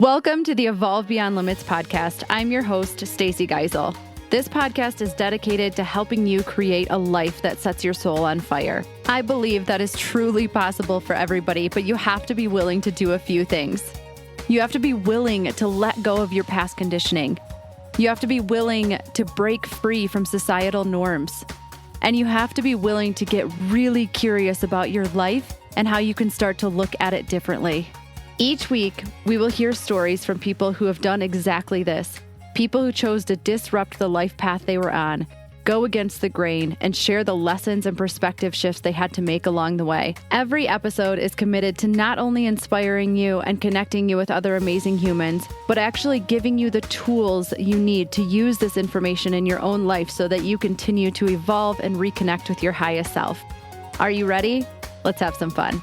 Welcome to the Evolve Beyond Limits podcast. I'm your host, Stacey Geisel. This podcast is dedicated to helping you create a life that sets your soul on fire. I believe that is truly possible for everybody, but you have to be willing to do a few things. You have to be willing to let go of your past conditioning. You have to be willing to break free from societal norms. And you have to be willing to get really curious about your life and how you can start to look at it differently. Each week, we will hear stories from people who have done exactly this. People who chose to disrupt the life path they were on, go against the grain, and share the lessons and perspective shifts they had to make along the way. Every episode is committed to not only inspiring you and connecting you with other amazing humans, but actually giving you the tools you need to use this information in your own life so that you continue to evolve and reconnect with your highest self. Are you ready? Let's have some fun.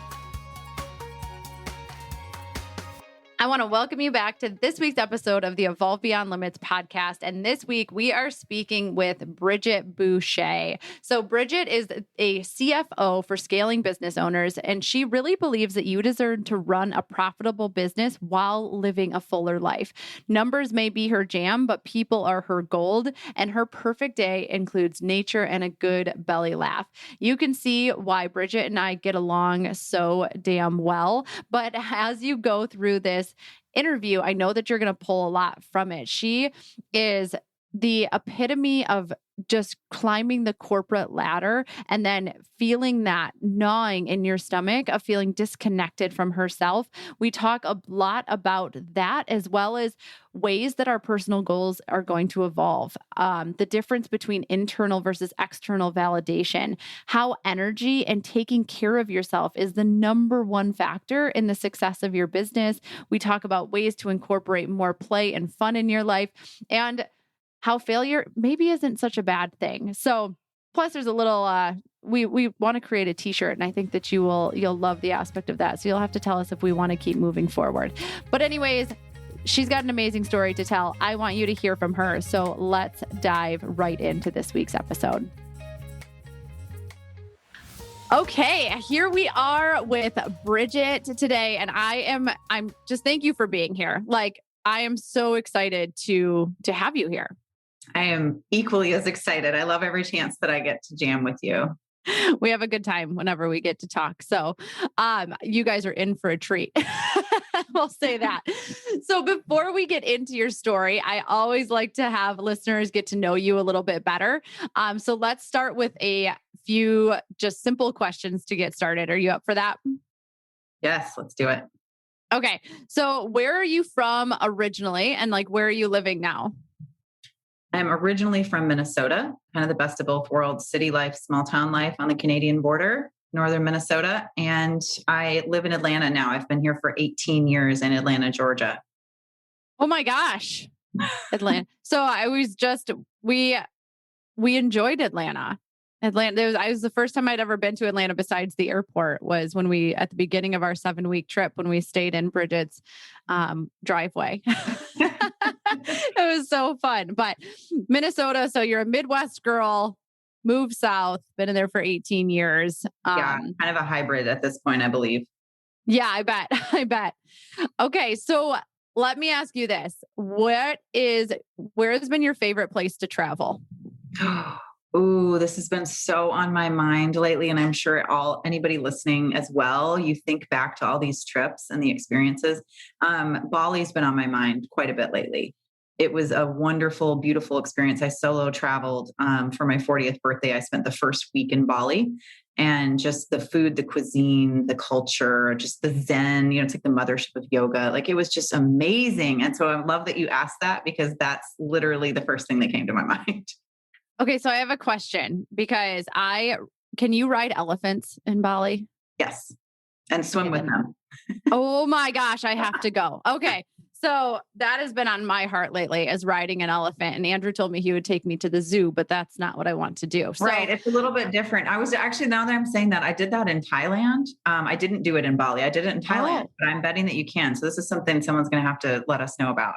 I want to welcome you back to this week's episode of the Evolve Beyond Limits podcast. And this week we are speaking with Bridgette Boucha. So Bridgette is a CFO for scaling business owners, and she really believes that you deserve to run a profitable business while living a fuller life. Numbers may be her jam, but people are her gold, and her perfect day includes nature and a good belly laugh. You can see why Bridgette and I get along so damn well. But as you go through this interview, I know that you're going to pull a lot from it. She is the epitome of just climbing the corporate ladder and then feeling that gnawing in your stomach of feeling disconnected from herself. We talk a lot about that, as well as ways that our personal goals are going to evolve, the difference between internal versus external validation, how energy and taking care of yourself is the number one factor in the success of your business. We talk about ways to incorporate more play and fun in your life, and how failure maybe isn't such a bad thing. So plus there's a little, we want to create a t-shirt, and I think that you'll love the aspect of that. So you'll have to tell us if we want to keep moving forward. But anyways, she's got an amazing story to tell. I want you to hear from her. So let's dive right into this week's episode. Okay, here we are with Bridgette today, and I'm just, thank you for being here. Like, I am so excited to have you here. I am equally as excited. I love every chance that I get to jam with you. We have a good time whenever we get to talk. So, you guys are in for a treat. I'll say that. So before we get into your story, I always like to have listeners get to know you a little bit better. So let's start with a few just simple questions to get started. Are you up for that? Yes, let's do it. Okay. So where are you from originally, and like, where are you living now? I'm originally from Minnesota, kind of the best of both worlds, city life, small town life on the Canadian border, northern Minnesota. And I live in Atlanta now. I've been here for 18 years in Atlanta, Georgia. Oh my gosh. Atlanta. So we enjoyed Atlanta. I was the first time I'd ever been to Atlanta besides the airport was when at the beginning of our 7-week trip, when we stayed in Bridgette's driveway. It was so fun. But Minnesota, so you're a Midwest girl, moved south, been in there for 18 years. Yeah, kind of a hybrid at this point, I believe. Yeah, I bet. Okay, so let me ask you this. Where has been your favorite place to travel? Ooh, this has been so on my mind lately. And I'm sure anybody listening as well, you think back to all these trips and the experiences. Bali's been on my mind quite a bit lately. It was a wonderful, beautiful experience. I solo traveled for my 40th birthday. I spent the first week in Bali, and just the food, the cuisine, the culture, just the Zen, it's like the mothership of yoga. Like, it was just amazing. And so I love that you asked that, because that's literally the first thing that came to my mind. Okay. So I have a question, because can you ride elephants in Bali? Yes. And swim with them. Oh my gosh, I have to go. Okay. So that has been on my heart lately, as riding an elephant. And Andrew told me he would take me to the zoo, but that's not what I want to do. So, right. It's a little bit different. I was actually, now that I'm saying that, I did that in Thailand. I didn't do it in Bali. I did it in Thailand, but I'm betting that you can. So this is something someone's going to have to let us know about.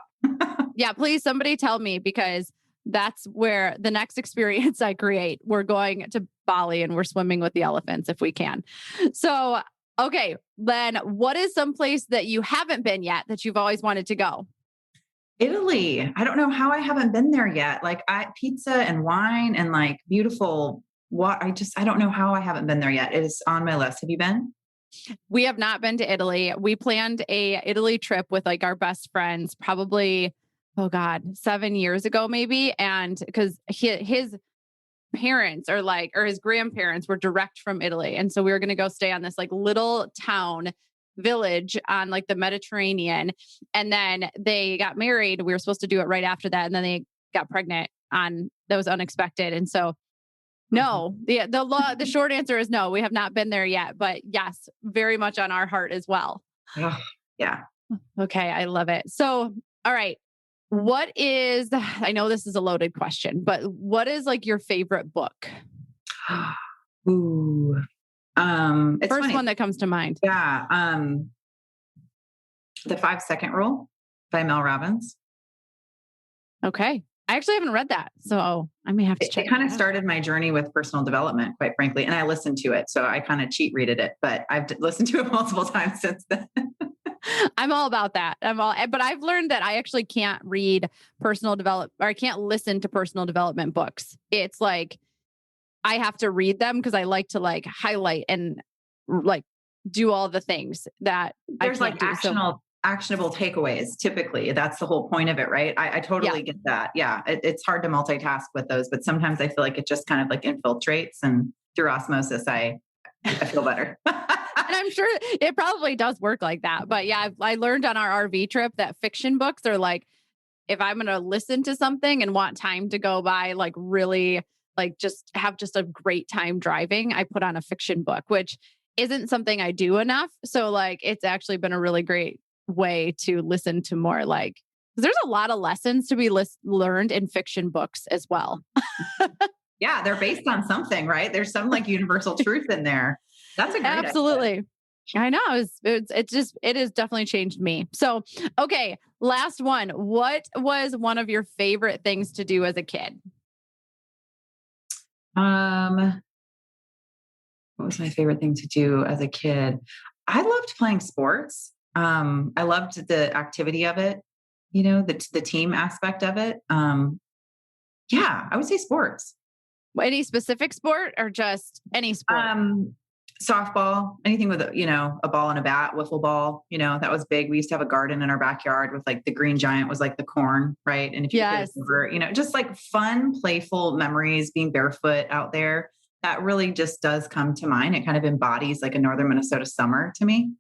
Yeah, please, somebody tell me, because that's where the next experience I create, we're going to Bali and we're swimming with the elephants if we can. So, okay, then what is some place that you haven't been yet that you've always wanted to go? Italy. I don't know how I haven't been there yet. Like pizza and wine and like beautiful what I don't know how I haven't been there yet. It is on my list. Have you been? We have not been to Italy. We planned a Italy trip with like our best friends, probably, oh God, 7 years ago, maybe. And because his parents or his grandparents were direct from Italy. And so we were going to go stay on this like little town village on like the Mediterranean. And then they got married. We were supposed to do it right after that. And then they got pregnant that was unexpected. And so no, the short answer is no, we have not been there yet, but yes, very much on our heart as well. Oh, yeah. Okay. I love it. So, all right. I know this is a loaded question, but what is like your favorite book? Ooh. It's First funny. one that comes to mind. Yeah. The 5-Second Rule by Mel Robbins. Okay. I actually haven't read that. So I may have to check it. It kind of started my journey with personal development, quite frankly. And I listened to it. So I kind of cheat readed it, but I've listened to it multiple times since then. I'm all about that. But I've learned that I actually can't read I can't listen to personal development books. It's like, I have to read them because I like to like highlight and like do all the things that there's like actionable takeaways. Typically that's the whole point of it. Right. I totally get that. Yeah. It's hard to multitask with those, but sometimes I feel like it just kind of like infiltrates and through osmosis, I feel better. And I'm sure it probably does work like that. But yeah, I learned on our RV trip that fiction books are like, if I'm going to listen to something and want time to go by, like really like just have just a great time driving, I put on a fiction book, which isn't something I do enough. So like, it's actually been a really great way to listen to more like, because there's a lot of lessons to be learned in fiction books as well. Yeah. They're based on something, right? There's some like universal truth in there. That's a great Absolutely. idea. I know it has definitely changed me. So, okay. Last one. What was one of your favorite things to do as a kid? What was my favorite thing to do as a kid? I loved playing sports. I loved the activity of it, the team aspect of it. Yeah, I would say sports. Any specific sport or just any sport? Softball, anything with a ball and a bat, wiffle ball, that was big. We used to have a garden in our backyard with like the green giant was like the corn, right? And if you could remember, just like fun, playful memories, being barefoot out there, that really just does come to mind. It kind of embodies like a northern Minnesota summer to me.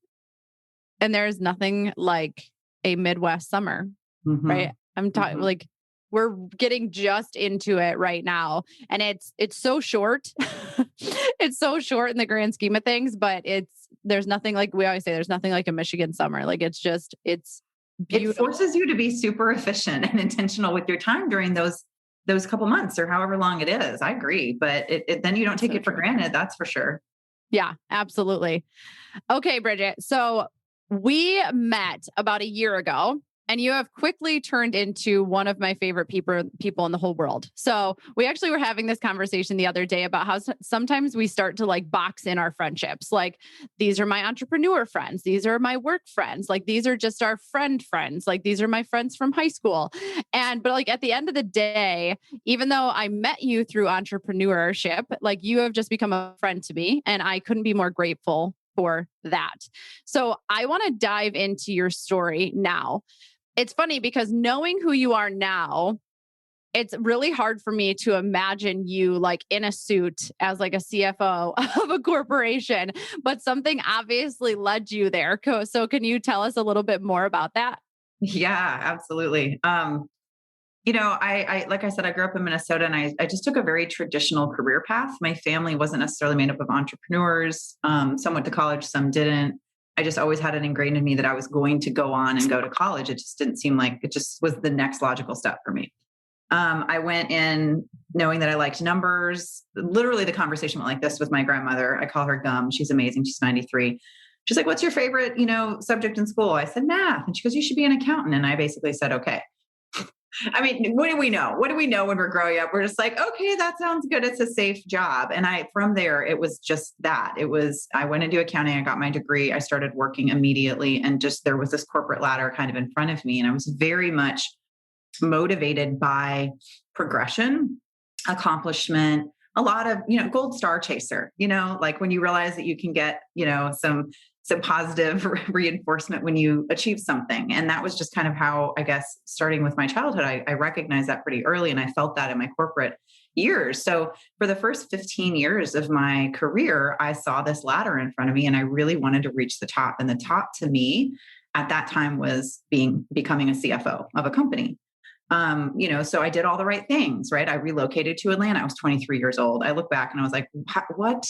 And there's nothing like a Midwest summer, right? I'm talking like we're getting just into it right now. And it's so short. It's so short in the grand scheme of things, but there's nothing like, we always say there's nothing like a Michigan summer. Like it's beautiful. It forces you to be super efficient and intentional with your time during those couple months or however long it is. I agree. But then you don't take it for granted. That's for sure. Yeah, absolutely. Okay, Bridgette. So we met about a year ago. And you have quickly turned into one of my favorite people in the whole world. So we actually were having this conversation the other day about how sometimes we start to like box in our friendships. Like these are my entrepreneur friends. These are my work friends. Like these are just our friends. Like these are my friends from high school. But like at the end of the day, even though I met you through entrepreneurship, like you have just become a friend to me. And I couldn't be more grateful for that. So I want to dive into your story now. It's funny because knowing who you are now, it's really hard for me to imagine you like in a suit as like a CFO of a corporation, but something obviously led you there. So can you tell us a little bit more about that? Yeah, absolutely. I like I said, I grew up in Minnesota and I just took a very traditional career path. My family wasn't necessarily made up of entrepreneurs. Some went to college, some didn't. I just always had it ingrained in me that I was going to go on and go to college. It just didn't seem like it just was the next logical step for me. I went in knowing that I liked numbers. Literally the conversation went like this with my grandmother. I call her Gum. She's amazing. She's 93. She's like, what's your favorite, subject in school? I said, math. And she goes, you should be an accountant. And I basically said, okay. I mean, what do we know? What do we know when we're growing up? We're just like, okay, that sounds good. It's a safe job. And from there, it was just that. I went into accounting, I got my degree, I started working immediately. And just there was this corporate ladder kind of in front of me. And I was very much motivated by progression, accomplishment, a lot of, gold star chaser, like when you realize that you can get, some positive reinforcement when you achieve something. And that was just kind of how, I guess, starting with my childhood, I recognized that pretty early. And I felt that in my corporate years. So for the first 15 years of my career, I saw this ladder in front of me and I really wanted to reach the top. And the top to me at that time was becoming a CFO of a company. So I did all the right things, right? I relocated to Atlanta. I was 23 years old. I look back and I was like, what?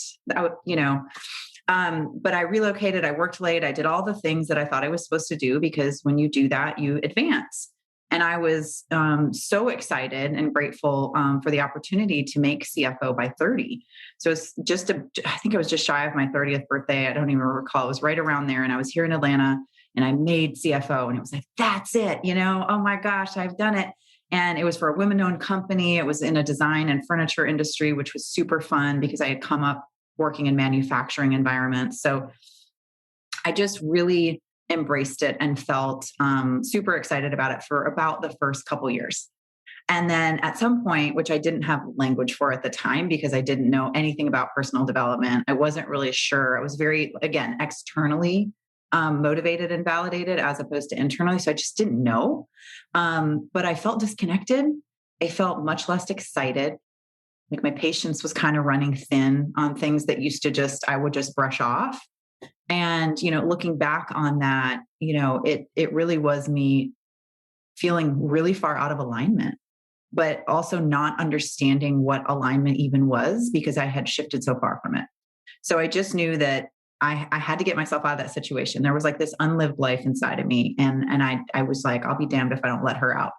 But I relocated, I worked late. I did all the things that I thought I was supposed to do because when you do that, you advance. And I was so excited and grateful for the opportunity to make CFO by 30. So it's I think it was just shy of my 30th birthday. I don't even recall. It was right around there. And I was here in Atlanta and I made CFO and it was like, that's it, oh my gosh, I've done it. And it was for a women-owned company. It was in a design and furniture industry, which was super fun because I had come up working in manufacturing environments. So I just really embraced it and felt super excited about it for about the first couple years. And then at some point, which I didn't have language for at the time because I didn't know anything about personal development, I wasn't really sure. I was very, again, externally motivated and validated as opposed to internally. So I just didn't know. But I felt disconnected. I felt much less excited. Like my patience was kind of running thin on things that I would just brush off. And, looking back on that, it really was me feeling really far out of alignment, but also not understanding what alignment even was because I had shifted so far from it. So I just knew that I had to get myself out of that situation. There was like this unlived life inside of me. And I was like, I'll be damned if I don't let her out.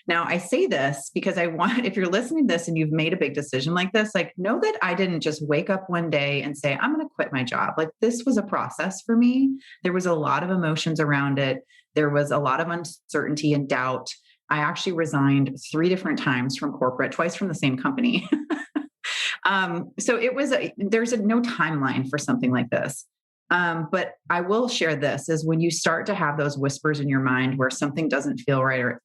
Now I say this because if you're listening to this and you've made a big decision like this, like know that I didn't just wake up one day and say, I'm going to quit my job. Like this was a process for me. There was a lot of emotions around it. There was a lot of uncertainty and doubt. I actually resigned 3 different times from corporate, twice from the same company. So there's no timeline for something like this. But I will share this is when you start to have those whispers in your mind where something doesn't feel right, or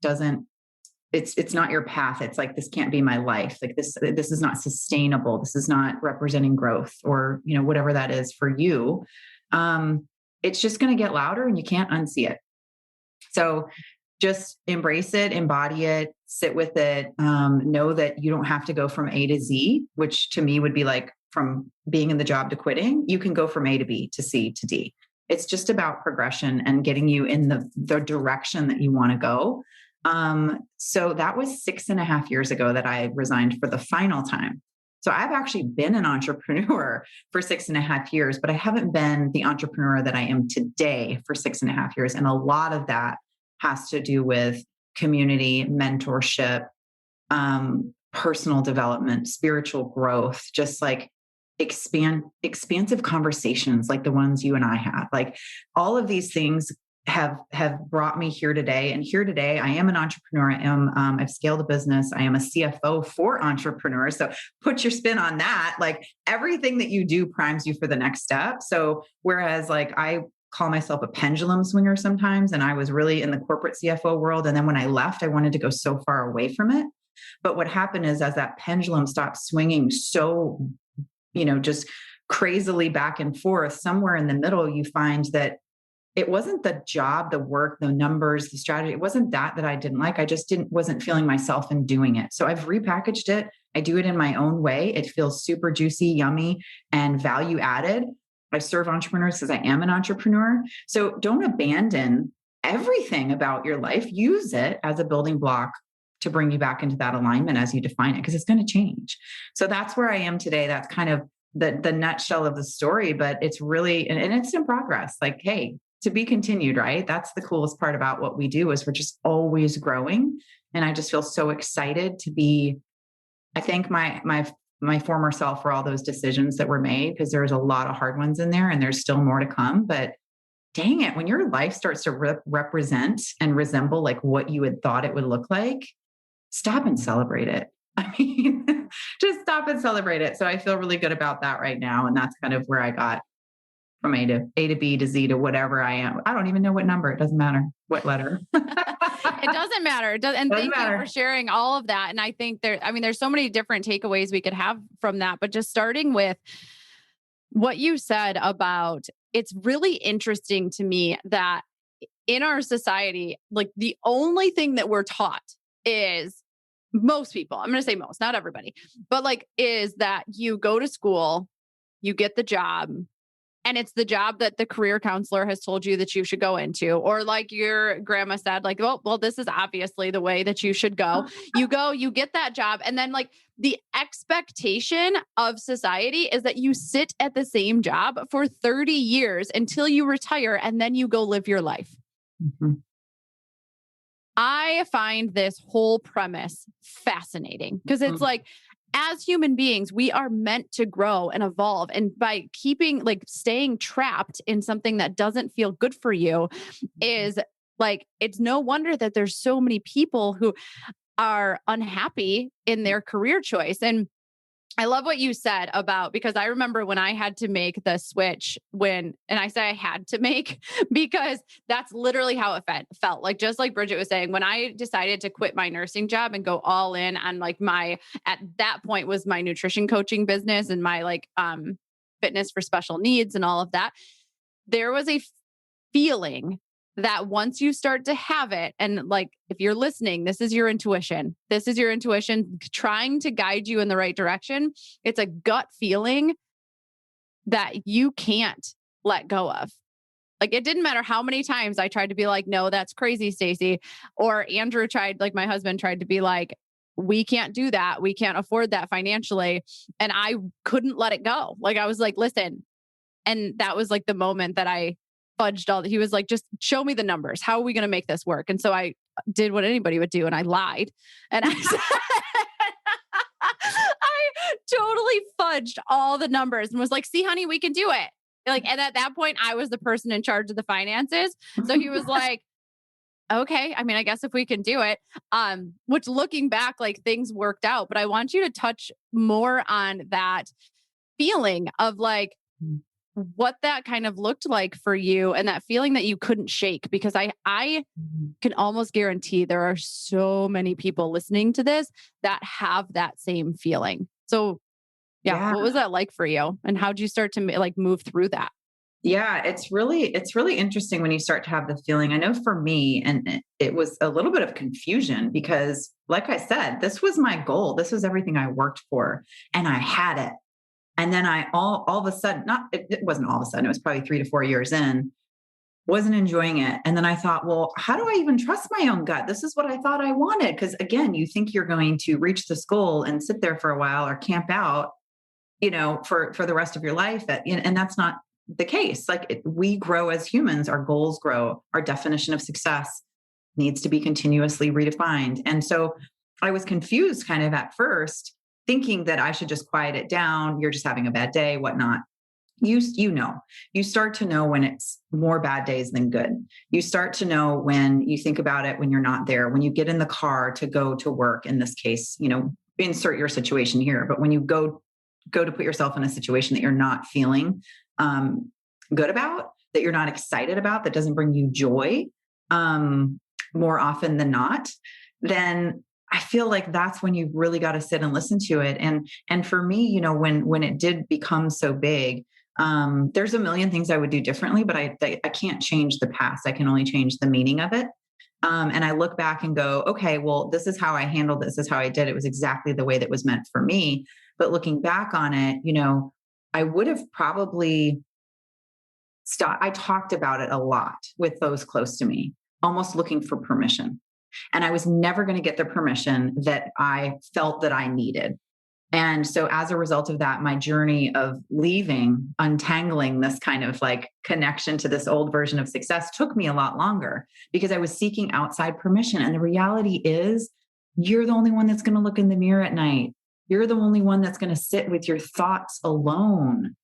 it's not your path. It's like, this can't be my life. Like this is not sustainable. This is not representing growth or, whatever that is for you. It's just going to get louder and you can't unsee it. So just embrace it, embody it, sit with it. Know that you don't have to go from A to Z, which to me would be like from being in the job to quitting. You can go from A to B to C to D. It's just about progression and getting you in the direction that you want to go. So that was 6.5 years ago that I resigned for the final time. So I've actually been an entrepreneur for 6.5 years, but I haven't been the entrepreneur that I am today for 6.5 years. And a lot of that has to do with community, mentorship, personal development, spiritual growth, just like expansive conversations like the ones you and I have. Like all of these things have brought me here today. And here today, I am an entrepreneur. I've scaled a business. I am a CFO for entrepreneurs. So put your spin on that. Like everything that you do primes you for the next step. So whereas like I call myself a pendulum swinger sometimes, and I was really in the corporate CFO world. And then when I left, I wanted to go so far away from it. But what happened is as that pendulum stopped swinging so, just crazily back and forth, somewhere in the middle, you find that it wasn't the job, the work, the numbers, the strategy. It wasn't that I didn't like. I just wasn't feeling myself in doing it. So I've repackaged it. I do it in my own way. It feels super juicy, yummy, and value added. I serve entrepreneurs because I am an entrepreneur. So don't abandon everything about your life. Use it as a building block to bring you back into that alignment as you define it, because it's going to change. So that's where I am today. That's kind of the nutshell of the story, but it's really, and it's in progress. Like, hey, to be continued, right? That's the coolest part about what we do is we're just always growing. And I just feel so excited to be, I thank my former self for all those decisions that were made, because there's a lot of hard ones in there and there's still more to come. But dang it, when your life starts to represent and resemble like what you had thought it would look like, stop and celebrate it. I mean, just stop and celebrate it. So I feel really good about that right now. And that's kind of where I got from A to B to Z to whatever I am. I don't even know what number. It doesn't matter what letter. It doesn't matter. It does, and Doesn't thank matter. you for sharing all of that. And I think there's so many different takeaways we could have from that, but just starting with what you said about, it's really interesting to me that in our society, like the only thing that we're taught is, most people, I'm going to say most, not everybody, but like, is that you go to school, you get the job, and it's the job that the career counselor has told you that you should go into. Or like your grandma said, like, well, this is obviously the way that you should go. You go, you get that job. And then like the expectation of society is that you sit at the same job for 30 years until you retire and then you go live your life. Mm-hmm. I find this whole premise fascinating because it's like, as human beings, we are meant to grow and evolve. And by staying trapped in something that doesn't feel good for you is like, it's no wonder that there's so many people who are unhappy in their career choice. And I love what you said about, because I remember when I had to make the switch and I say I had to make, because that's literally how it felt. Like, just like Bridgette was saying, when I decided to quit my nursing job and go all in on like at that point was my nutrition coaching business and my fitness for special needs and all of that, there was a feeling that once you start to have it, and like, if you're listening, this is your intuition. This is your intuition trying to guide you in the right direction. It's a gut feeling that you can't let go of. Like, it didn't matter how many times I tried to be like, no, that's crazy, Stacey. Or Andrew tried, like my husband tried to be like, we can't do that. We can't afford that financially. And I couldn't let it go. Like, I was like, listen. And that was like the moment that I fudged all that. He was like, just show me the numbers. How are we going to make this work? And so I did what anybody would do. And I lied. And I totally fudged all the numbers and was like, see, honey, we can do it. Like, and at that point I was the person in charge of the finances. So he was like, okay, I mean, I guess if we can do it, which looking back, like things worked out, but I want you to touch more on that feeling of like, what that kind of looked like for you and that feeling that you couldn't shake, because I can almost guarantee there are so many people listening to this that have that same feeling. So yeah. What was that like for you? And how did you start to like move through that? Yeah, it's really interesting when you start to have the feeling. I know for me, and it was a little bit of confusion because like I said, this was my goal. This was everything I worked for and I had it. And then I all of a sudden, it wasn't all of a sudden, it was probably 3 to 4 years in, wasn't enjoying it. And then I thought, well, how do I even trust my own gut? This is what I thought I wanted. Because again, you think you're going to reach this goal and sit there for a while or camp out, for the rest of your life. And that's not the case. Like we grow as humans, our goals grow, our definition of success needs to be continuously redefined. And so I was confused kind of at first, thinking that I should just quiet it down. You're just having a bad day, whatnot. You start to know when it's more bad days than good. You start to know when you think about it, when you're not there, when you get in the car to go to work, in this case, insert your situation here. But when you go to put yourself in a situation that you're not feeling good about, that you're not excited about, that doesn't bring you joy, more often than not, then I feel like that's when you've really got to sit and listen to it. And for me, when it did become so big, there's a million things I would do differently, but I can't change the past. I can only change the meaning of it. And I look back and go, okay, well, this is how I handled this. This is how I did it. It was exactly the way that was meant for me. But looking back on it, I would have probably stopped. I talked about it a lot with those close to me, almost looking for permission. And I was never going to get the permission that I felt that I needed. And so as a result of that, my journey of leaving, untangling this kind of like connection to this old version of success took me a lot longer because I was seeking outside permission. And the reality is, you're the only one that's going to look in the mirror at night. You're the only one that's going to sit with your thoughts alone.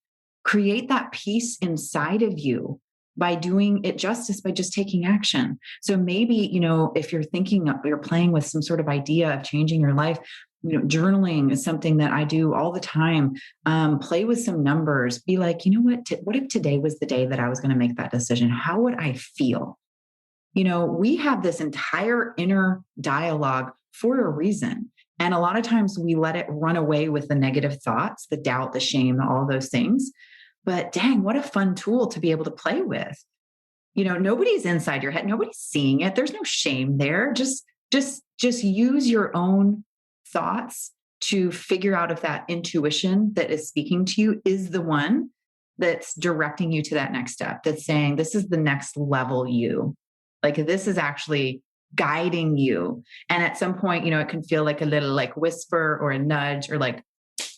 Create that peace inside of you. by doing it justice, by just taking action. So maybe, if you're thinking of, you're playing with some sort of idea of changing your life, journaling is something that I do all the time. Play with some numbers, be like, what if today was the day that I was going to make that decision? How would I feel? We have this entire inner dialogue for a reason. And a lot of times we let it run away with the negative thoughts, the doubt, the shame, all of those things. But dang, what a fun tool to be able to play with. Nobody's inside your head. Nobody's seeing it. There's no shame there. Just use your own thoughts to figure out if that intuition that is speaking to you is the one that's directing you to that next step. That's saying, this is the next level you. Like, this is actually guiding you. And at some point, it can feel like a little like whisper or a nudge or like,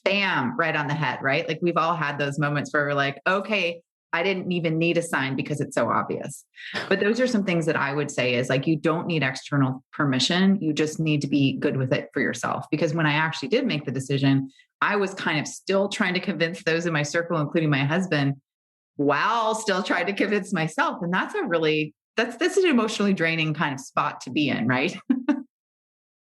bam, right on the head, right? Like, we've all had those moments where we're like, okay, I didn't even need a sign because it's so obvious. But those are some things that I would say is like, you don't need external permission. You just need to be good with it for yourself. Because when I actually did make the decision, I was kind of still trying to convince those in my circle, including my husband, while still trying to convince myself. And that's that's an emotionally draining kind of spot to be in, right?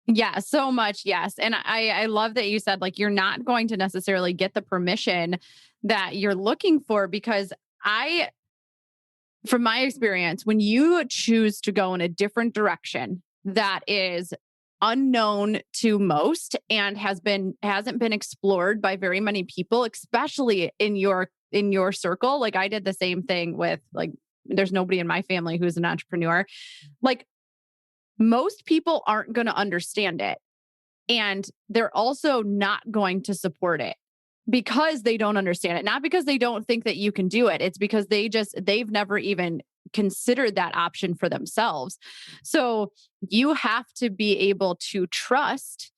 Yeah, so much. Yes. And I love that you said, like, you're not going to necessarily get the permission that you're looking for, because from my experience, when you choose to go in a different direction that is unknown to most and hasn't been explored by very many people, especially in your circle. Like, I did the same thing with, like, there's nobody in my family who's an entrepreneur. Like, most people aren't going to understand it. And they're also not going to support it because they don't understand it. Not because they don't think that you can do it. It's because they've never even considered that option for themselves. So you have to be able to trust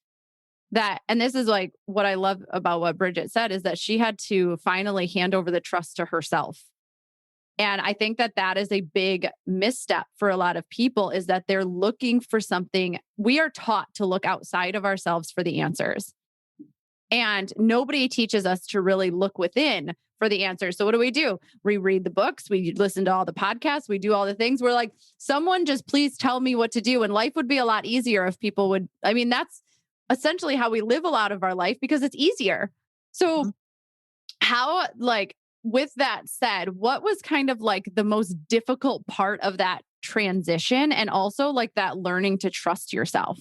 that. And this is like what I love about what Bridgette said, is that she had to finally hand over the trust to herself. And I think that is a big misstep for a lot of people, is that they're looking for something. We are taught to look outside of ourselves for the answers. And nobody teaches us to really look within for the answers. So what do? We read the books, we listen to all the podcasts, we do all the things. We're like, someone just please tell me what to do. And life would be a lot easier if people would. I mean, that's essentially how we live a lot of our life, because it's easier. So how, like, with that said, what was kind of like the most difficult part of that transition, and also like that learning to trust yourself?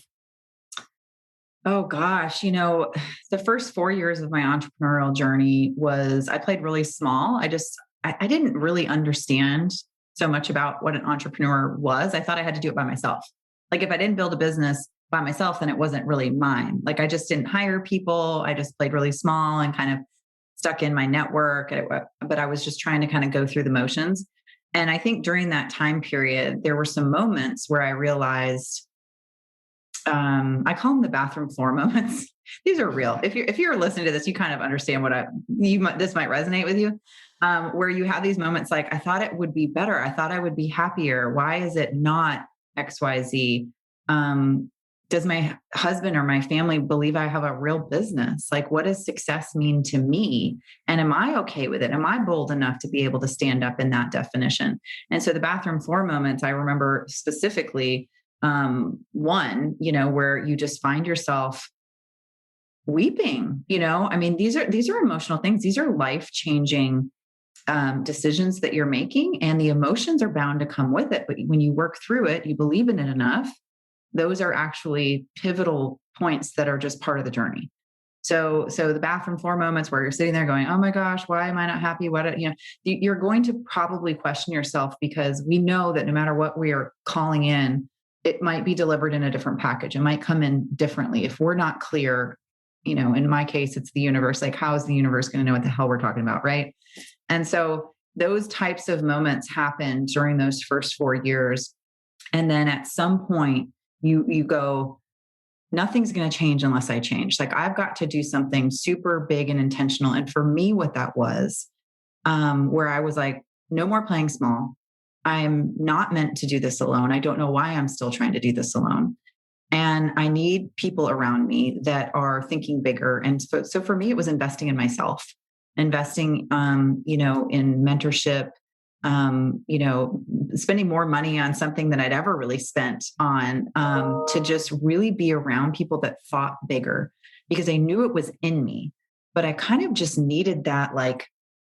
Oh gosh, the first 4 years of my entrepreneurial journey I played really small. I didn't really understand so much about what an entrepreneur was. I thought I had to do it by myself. Like, if I didn't build a business by myself, then it wasn't really mine. Like, I just didn't hire people. I just played really small and kind of stuck in my network, but I was just trying to kind of go through the motions. And I think during that time period, there were some moments where I realized, I call them the bathroom floor moments. These are real. If you're listening to this, you kind of understand this might resonate with you. Where you have these moments like, I thought it would be better. I thought I would be happier. Why is it not XYZ? Does my husband or my family believe I have a real business? Like, what does success mean to me? And am I okay with it? Am I bold enough to be able to stand up in that definition? And so the bathroom floor moments, I remember specifically, one, where you just find yourself weeping, I mean, these are emotional things. These are life-changing decisions that you're making, and the emotions are bound to come with it. But when you work through it, you believe in it enough, those are actually pivotal points that are just part of the journey. So the bathroom floor moments where you're sitting there going, oh my gosh, why am I not happy? You're going to probably question yourself, because we know that no matter what we are calling in, it might be delivered in a different package. It might come in differently. If we're not clear, in my case, it's the universe. Like, how is the universe going to know what the hell we're talking about? Right. And so those types of moments happen during those first 4 years. And then at some point, you go, nothing's going to change unless I change. Like, I've got to do something super big and intentional. And for me, what that was, where I was like, no more playing small. I'm not meant to do this alone. I don't know why I'm still trying to do this alone. And I need people around me that are thinking bigger. And so for me, it was investing in myself, investing, in mentorship, spending more money on something than I'd ever really spent on, to just really be around people that thought bigger, because I knew it was in me, but I kind of just needed that like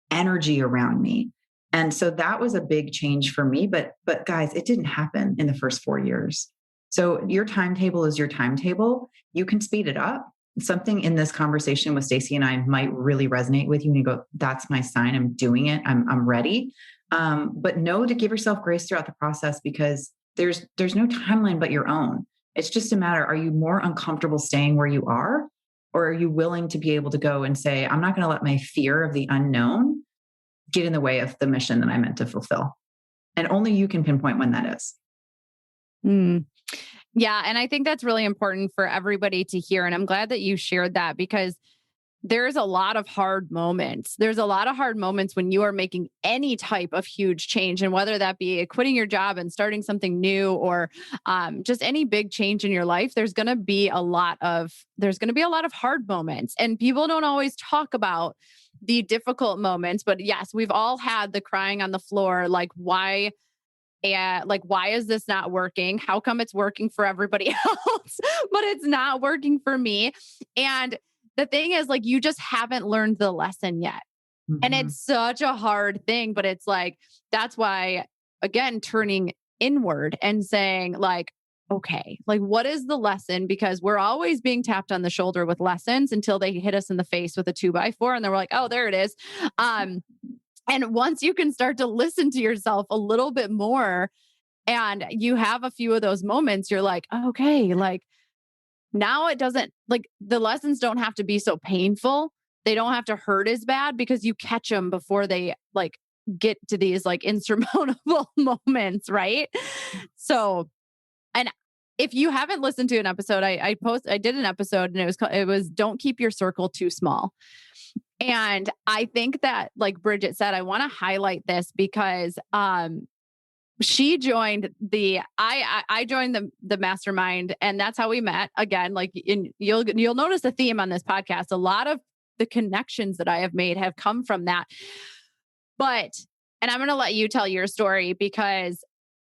energy around me. And so that was a big change for me. But guys, it didn't happen in the first 4 years. So your timetable is your timetable. You can speed it up. Something in this conversation with Stacey and I might really resonate with you, and you go, that's my sign. I'm doing it. I'm ready. But know to give yourself grace throughout the process, because there's no timeline but your own. It's just a matter, are you more uncomfortable staying where you are? Or are you willing to be able to go and say, I'm not going to let my fear of the unknown get in the way of the mission that I meant to fulfill? And only you can pinpoint when that is. Mm. Yeah. And I think that's really important for everybody to hear. And I'm glad that you shared that, because there's a lot of hard moments. There's a lot of hard moments when you are making any type of huge change. And whether that be quitting your job and starting something new, or just any big change in your life, there's going to be a lot of hard moments. And people don't always talk about the difficult moments, but yes, we've all had the crying on the floor, like, why is this not working? How come it's working for everybody else, but it's not working for me? And the thing is, like, you just haven't learned the lesson yet. Mm-hmm. And it's such a hard thing, but it's like, that's why, again, turning inward and saying like, okay, like, what is the lesson? Because we're always being tapped on the shoulder with lessons until they hit us in the face with a 2x4. And then we're like, oh, there it is. And once you can start to listen to yourself a little bit more, and you have a few of those moments, you're like, okay, like, now it doesn't, like, the lessons don't have to be so painful. They don't have to hurt as bad, because you catch them before they like get to these like insurmountable moments. Right. So, and if you haven't listened to an episode, I did an episode, and it was Don't Keep Your Circle Too Small. And I think that, like Bridgette said, I want to highlight this because, she joined I joined the mastermind, and that's how we met. Again, like, you'll notice a theme on this podcast. A lot of the connections that I have made have come from that. And I'm going to let you tell your story, because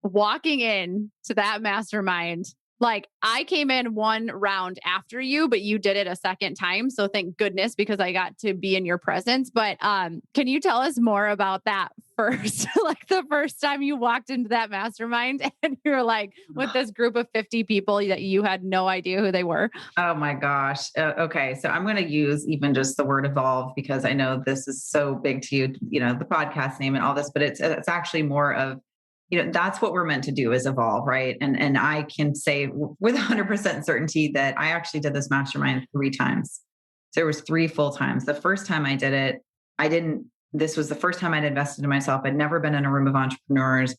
walking in to that mastermind, like, I came in one round after you, but you did it a second time. So thank goodness, because I got to be in your presence. But can you tell us more about that first? Like, the first time you walked into that mastermind and you're like with this group of 50 people that you had no idea who they were. Oh my gosh. Okay. So I'm going to use even just the word evolve, because I know this is so big to you, the podcast name and all this, but it's actually more of, that's what we're meant to do, is evolve. Right. And I can say with 100% certainty that I actually did this mastermind 3 times. So there was 3 full times. The first time I did it, this was the first time I'd invested in myself. I'd never been in a room of entrepreneurs.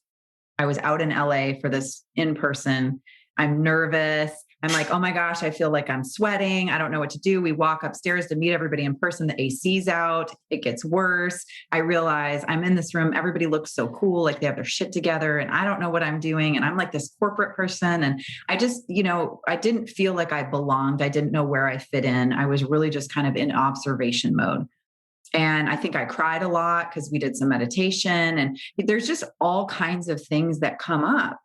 I was out in LA for this in person. I'm nervous. I'm like, oh my gosh, I feel like I'm sweating. I don't know what to do. We walk upstairs to meet everybody in person. The AC's out. It gets worse. I realize I'm in this room. Everybody looks so cool. Like they have their shit together, and I don't know what I'm doing. And I'm like this corporate person. And I just, I didn't feel like I belonged. I didn't know where I fit in. I was really just kind of in observation mode. And I think I cried a lot because we did some meditation, and there's just all kinds of things that come up.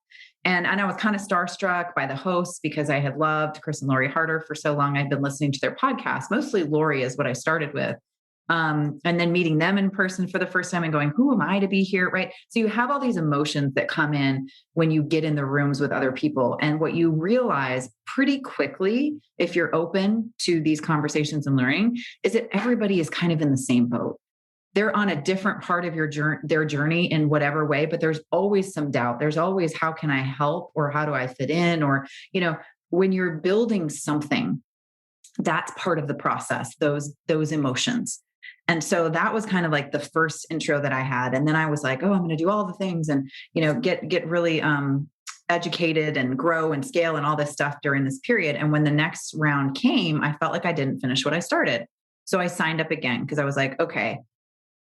And I was kind of starstruck by the hosts, because I had loved Chris and Lori Harder for so long. I'd been listening to their podcast. Mostly Lori is what I started with. And then meeting them in person for the first time and going, who am I to be here? Right. So you have all these emotions that come in when you get in the rooms with other people. And what you realize pretty quickly, if you're open to these conversations and learning, is that everybody is kind of in the same boat. They're on a different part of their journey in whatever way, but there's always some doubt. There's always, how can I help? Or how do I fit in? Or, when you're building something, that's part of the process, those emotions. And so that was kind of like the first intro that I had. And then I was like, oh, I'm going to do all the things and, get really educated and grow and scale and all this stuff during this period. And when the next round came, I felt like I didn't finish what I started. So I signed up again, because I was like, okay,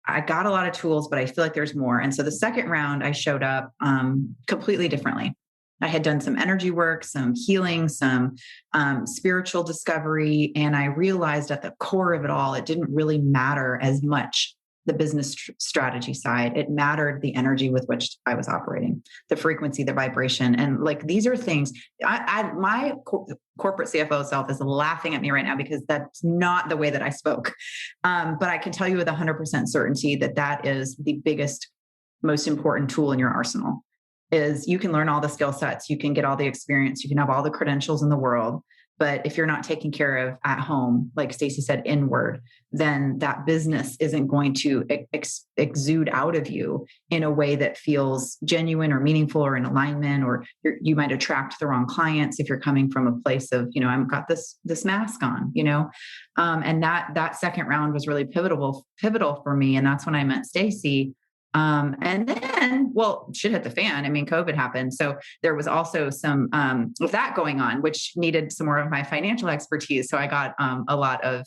I got a lot of tools, but I feel like there's more. And so the second round, I showed up completely differently. I had done some energy work, some healing, some spiritual discovery. And I realized at the core of it all, it didn't really matter as much the business strategy side. It mattered the energy with which I was operating, the frequency, the vibration. And like, these are things my corporate CFO self is laughing at me right now because that's not the way that I spoke. But I can tell you with 100% certainty that that is the biggest, most important tool in your arsenal. Is you can learn all the skill sets, you can get all the experience, you can have all the credentials in the world. But if you're not taken care of at home, like Stacey said, inward, then that business isn't going to exude out of you in a way that feels genuine or meaningful or in alignment, or you might attract the wrong clients if you're coming from a place of, I've got this mask on, and that second round was really pivotal for me. And that's when I met Stacey. And then, shit hit the fan. I mean, COVID happened. So there was also some, with that going on, which needed some more of my financial expertise. So I got, a lot of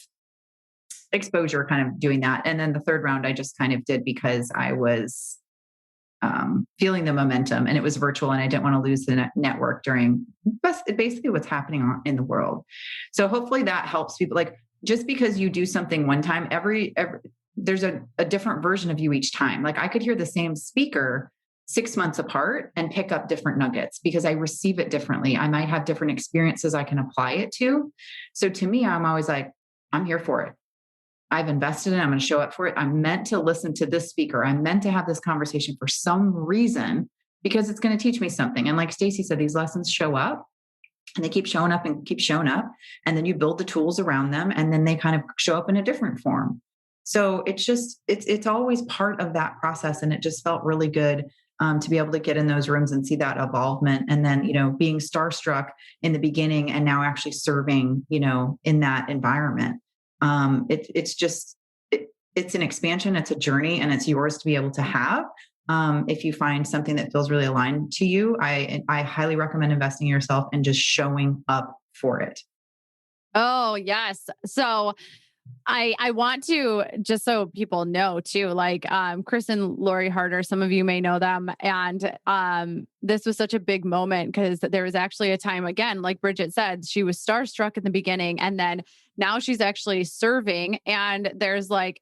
exposure kind of doing that. And then the third round, I just kind of did because I was, feeling the momentum, and it was virtual, and I didn't want to lose the network during basically what's happening in the world. So hopefully that helps people. Like, just because you do something one time, there's a different version of you each time. Like, I could hear the same speaker 6 months apart and pick up different nuggets because I receive it differently. I might have different experiences I can apply it to. So to me, I'm always like, I'm here for it. I've invested in it. I'm going to show up for it. I'm meant to listen to this speaker. I'm meant to have this conversation for some reason because it's going to teach me something. And like Stacey said, these lessons show up. And they keep showing up and keep showing up. And then you build the tools around them, and then they kind of show up in a different form. So it's always part of that process. And it just felt really good to be able to get in those rooms and see that evolvement. And then, being starstruck in the beginning and now actually serving, in that environment. It's an expansion, it's a journey, and it's yours to be able to have. If you find something that feels really aligned to you, I highly recommend investing in yourself and just showing up for it. Oh, yes. So I want to, just so people know too, like Chris and Lori Harder, some of you may know them. And this was such a big moment because there was actually a time, again, like Bridgette said, she was starstruck in the beginning, and then now she's actually serving. And there's like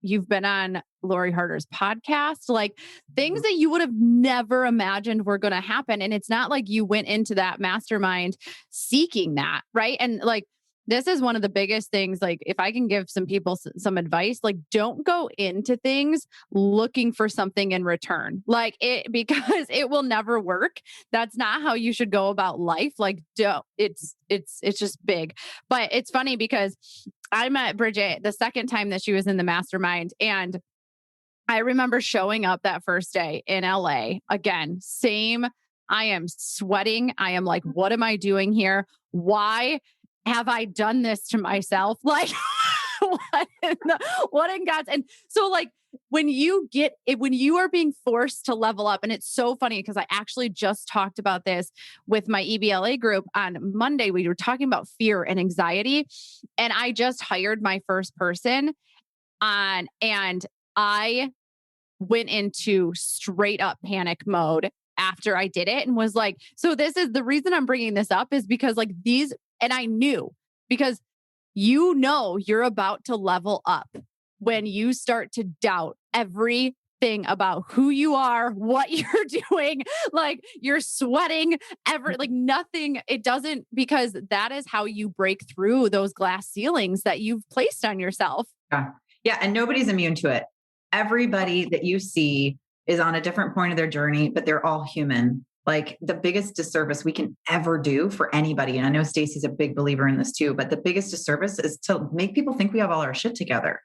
you've been on Lori Harder's podcast, like things that you would have never imagined were going to happen. And it's not like you went into that mastermind seeking that, right? And like, this is one of the biggest things. Like, if I can give some people some advice, like, don't go into things looking for something in return, because it will never work. That's not how you should go about life. Like, it's just big. But it's funny because I met Bridgette the second time that she was in the mastermind, and I remember showing up that first day in LA. Again, same. I am sweating. I am like, what am I doing here? Why have I done this to myself? Like, what in God's? And so like, when you are being forced to level up, and it's so funny because I actually just talked about this with my EBLA group on Monday. We were talking about fear and anxiety, and I just hired my first person and I went into straight up panic mode after I did it, and was like, so this is the reason I'm bringing this up, is because like these. And I knew, because you're about to level up when you start to doubt everything about who you are, what you're doing, like you're sweating, nothing. It doesn't, because that is how you break through those glass ceilings that you've placed on yourself. Yeah. And nobody's immune to it. Everybody that you see is on a different point of their journey, but they're all human. Like, the biggest disservice we can ever do for anybody, and I know Stacey's a big believer in this too, but the biggest disservice is to make people think we have all our shit together.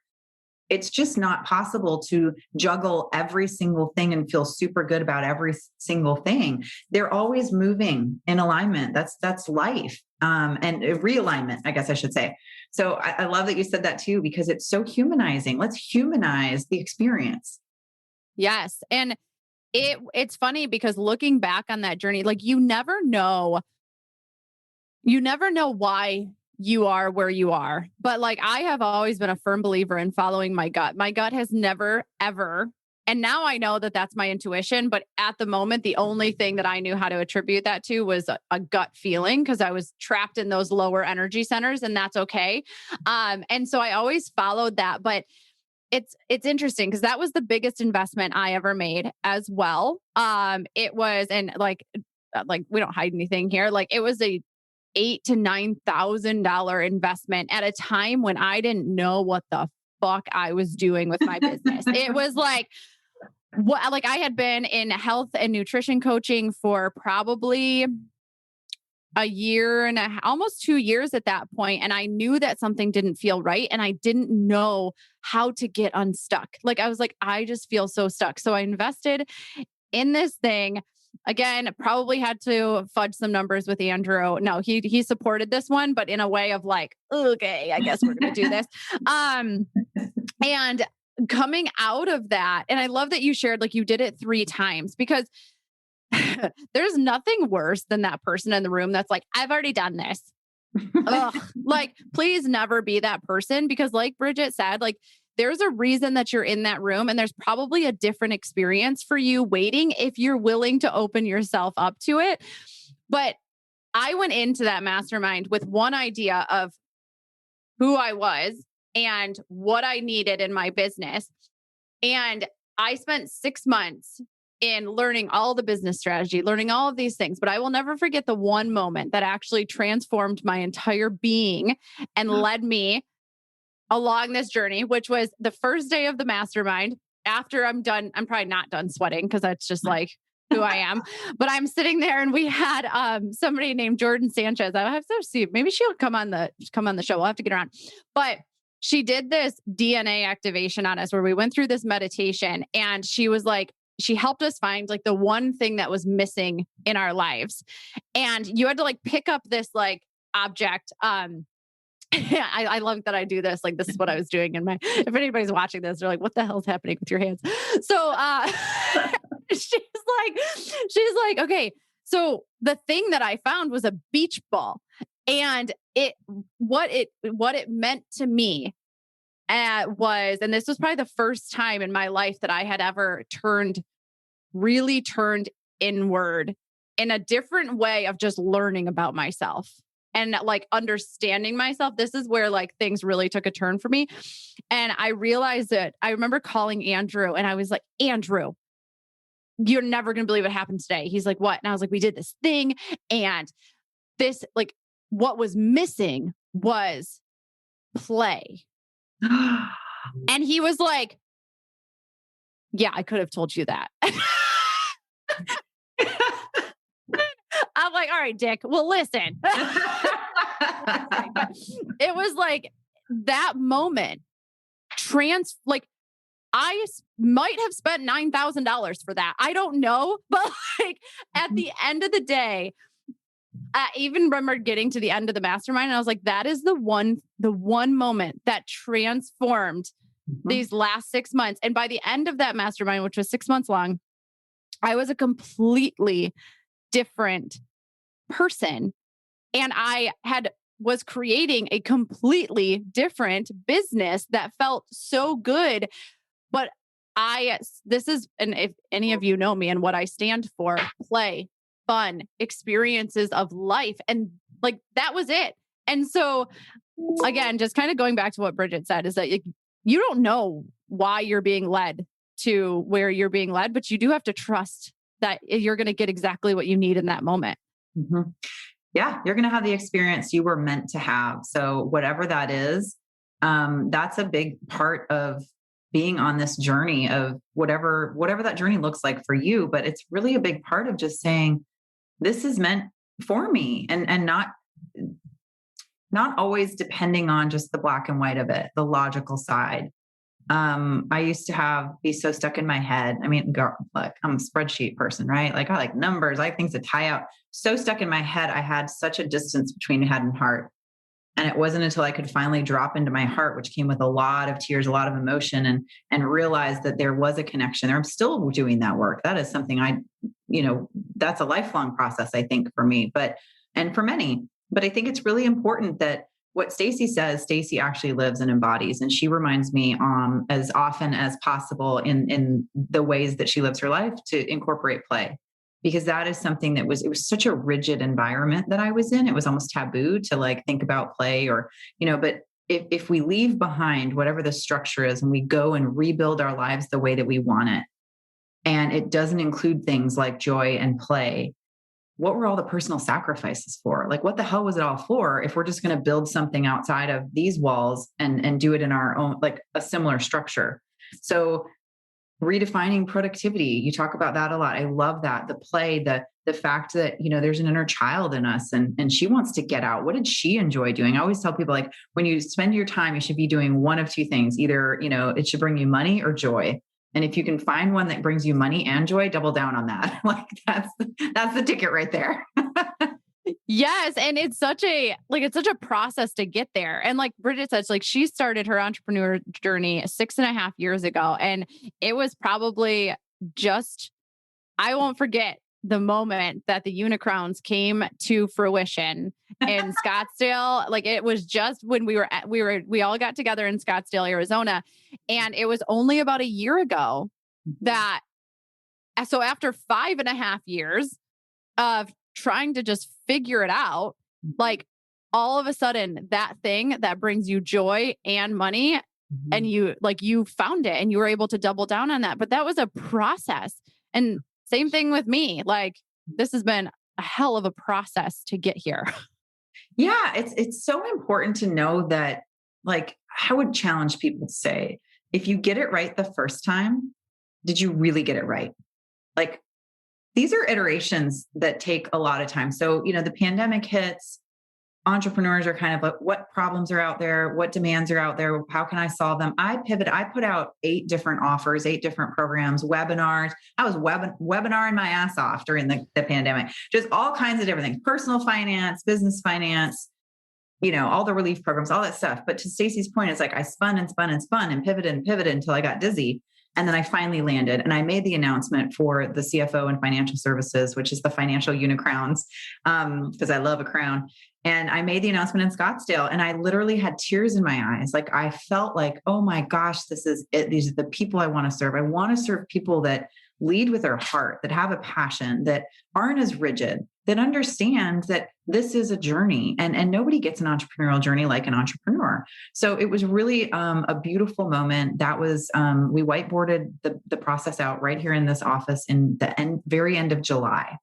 It's just not possible to juggle every single thing and feel super good about every single thing. They're always moving in alignment. That's life. And realignment, I guess I should say. So I love that you said that too, because it's so humanizing. Let's humanize the experience. Yes. And it's funny because looking back on that journey, like you never know why you are where you are. But like, I have always been a firm believer in following my gut. My gut has never, ever. And now I know that that's my intuition. But at the moment, the only thing that I knew how to attribute that to was a gut feeling, because I was trapped in those lower energy centers, and that's okay. And so I always followed that. But it's interesting because that was the biggest investment I ever made as well. It was, and like we don't hide anything here. Like it was a $8,000 to $9,000 investment at a time when I didn't know what the fuck I was doing with my business. It was like what, like I had been in health and nutrition coaching for probably a year and almost 2 years at that point. And I knew that something didn't feel right. And I didn't know how to get unstuck. Like I was like, I just feel so stuck. So I invested in this thing. Again, probably had to fudge some numbers with Andrew. No, he supported this one, but in a way of like, okay, I guess we're gonna do this. And coming out of that, and I love that you shared like you did it 3 times because there's nothing worse than that person in the room that's like, I've already done this. Ugh. Like, please never be that person because, like Bridgette said, like, there's a reason that you're in that room, and there's probably a different experience for you waiting if you're willing to open yourself up to it. But I went into that mastermind with one idea of who I was and what I needed in my business. And I spent 6 months in learning all the business strategy, learning all of these things. But I will never forget the one moment that actually transformed my entire being and led me along this journey, which was the first day of the mastermind. After I'm done, I'm probably not done sweating because that's just like who I am. But I'm sitting there and we had somebody named Jordan Sanchez. I have to see, maybe she'll come on the show. We'll have to get her on. But she did this DNA activation on us where we went through this meditation, and she was like, she helped us find like the one thing that was missing in our lives. And you had to like pick up this like object. I love that I do this. Like, this is what I was doing in my, if anybody's watching this, they're like, what the hell's happening with your hands? So, she's like, okay, so the thing that I found was a beach ball, and what it meant to me was, and this was probably the first time in my life that I had ever really turned inward in a different way of just learning about myself and like understanding myself. This is where like things really took a turn for me. And I realized that I remember calling Andrew and I was like, Andrew, you're never going to believe what happened today. He's like, what? And I was like, we did this thing, and this, like, what was missing was play. And he was like, yeah, I could have told you that. I'm like, all right, Dick, well, listen. It was like that moment like I might have spent $9,000 for that. I don't know. But like at the end of the day, I even remember getting to the end of the mastermind and I was like, that is the one moment that transformed these last 6 months. And by the end of that mastermind, which was 6 months long, I was a completely different person. And I was creating a completely different business that felt so good. But and if any of you know me and what I stand for, play, fun, experiences of life. And like, that was it. And so again, just kind of going back to what Bridgette said is that you don't know why you're being led to where you're being led, but you do have to trust that you're going to get exactly what you need in that moment. Mm-hmm. Yeah, you're going to have the experience you were meant to have. So whatever that is, that's a big part of being on this journey of whatever that journey looks like for you. But it's really a big part of just saying, this is meant for me, and not always depending on just the black and white of it, the logical side. I used to be so stuck in my head. I mean, like, I'm a spreadsheet person, right? Like, I like numbers. I like things to tie out. So stuck in my head. I had such a distance between head and heart. And it wasn't until I could finally drop into my heart, which came with a lot of tears, a lot of emotion, and realize that there was a connection there. I'm still doing that work. That is something that's a lifelong process, I think, for me, and for many. But I think it's really important that what Stacy says, Stacy actually lives and embodies. And she reminds me as often as possible in the ways that she lives her life to incorporate play, because that is something it was such a rigid environment that I was in. It was almost taboo to like think about play or, but if we leave behind whatever the structure is and we go and rebuild our lives the way that we want it, and it doesn't include things like joy and play, what were all the personal sacrifices for? Like, what the hell was it all for if we're just going to build something outside of these walls and do it in our own, like a similar structure? So redefining productivity, you talk about that a lot. I love that. The play, the fact that, there's an inner child in us and she wants to get out. What did she enjoy doing? I always tell people, like, when you spend your time, you should be doing one of two things. Either, it should bring you money or joy. And if you can find one that brings you money and joy, double down on that. Like that's the ticket right there. Yes. And it's such a process to get there. And like Bridgette says, like she started her entrepreneur journey 6.5 years ago. And it was probably I won't forget the moment that the Unicrowns came to fruition in Scottsdale. Like it was just when we all got together in Scottsdale, Arizona. And it was only about a year ago that, so after 5.5 years of trying to just figure it out, like all of a sudden that thing that brings you joy and money, and you found it and you were able to double down on that. But that was a process. And same thing with me. Like this has been a hell of a process to get here. Yeah. It's so important to know that, like, I would challenge people to say, if you get it right the first time, did you really get it right? Like, these are iterations that take a lot of time. So, the pandemic hits, entrepreneurs are kind of like, what problems are out there? What demands are out there? How can I solve them? I pivot. I put out 8 different offers, 8 different programs, webinars. I was webinaring my ass off during the pandemic, just all kinds of different things, personal finance, business finance, all the relief programs, all that stuff. But to Stacey's point, it's like I spun and spun and spun and pivoted until I got dizzy. And then I finally landed and I made the announcement for the CFO and financial services, which is the financial unicrowns, because I love a crown. And I made the announcement in Scottsdale and I literally had tears in my eyes. Like I felt like, oh my gosh, this is it. These are the people I want to serve. I want to serve people that lead with their heart, that have a passion, that aren't as rigid, that understand that this is a journey and nobody gets an entrepreneurial journey like an entrepreneur. So it was really a beautiful moment. That was, we whiteboarded the process out right here in this office in the very end of July.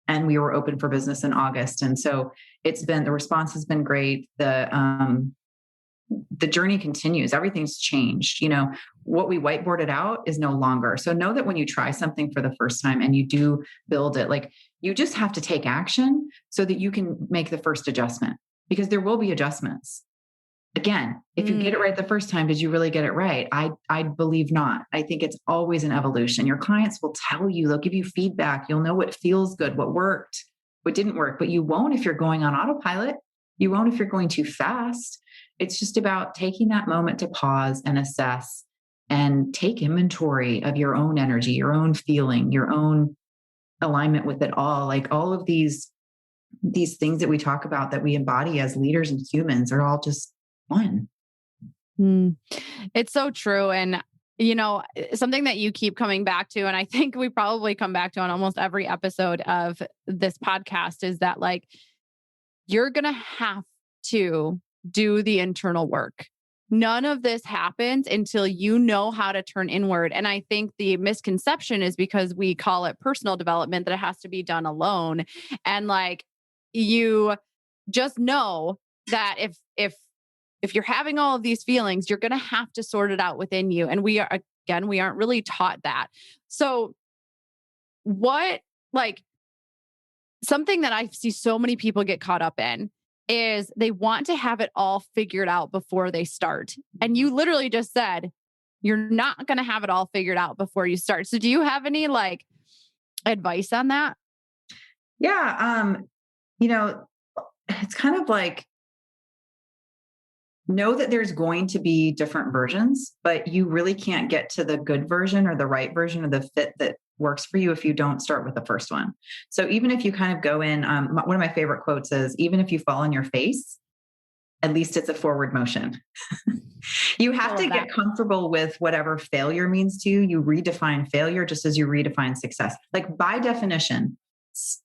And we were open for business in August. And so the response has been great. The journey continues. Everything's changed. What we whiteboarded out is no longer. So know that when you try something for the first time and you do build it, like you just have to take action so that you can make the first adjustment, because there will be adjustments. Again, if you get it right the first time, did you really get it right? I believe not. I think it's always an evolution. Your clients will tell you, they'll give you feedback. You'll know what feels good, what worked, what didn't work, but you won't if you're going on autopilot. You won't if you're going too fast. It's just about taking that moment to pause and assess and take inventory of your own energy, your own feeling, your own alignment with it all. Like all of these things that we talk about that we embody as leaders and humans are all just one. It's so true. And, something that you keep coming back to, and I think we probably come back to on almost every episode of this podcast, is that like, you're going to have to do the internal work. None of this happens until you know how to turn inward. And I think the misconception is because we call it personal development that it has to be done alone. And like, you just know that if you're having all of these feelings, you're going to have to sort it out within you. And we aren't really taught that. So something that I see so many people get caught up in is they want to have it all figured out before they start. And you literally just said, you're not going to have it all figured out before you start. So do you have any like advice on that? Yeah. It's kind of like, know that there's going to be different versions, but you really can't get to the good version or the right version or the fit that works for you if you don't start with the first one. So even if you kind of go in, one of my favorite quotes is, even if you fall on your face, at least it's a forward motion. You have to get comfortable with whatever failure means to you. You redefine failure just as you redefine success. Like by definition,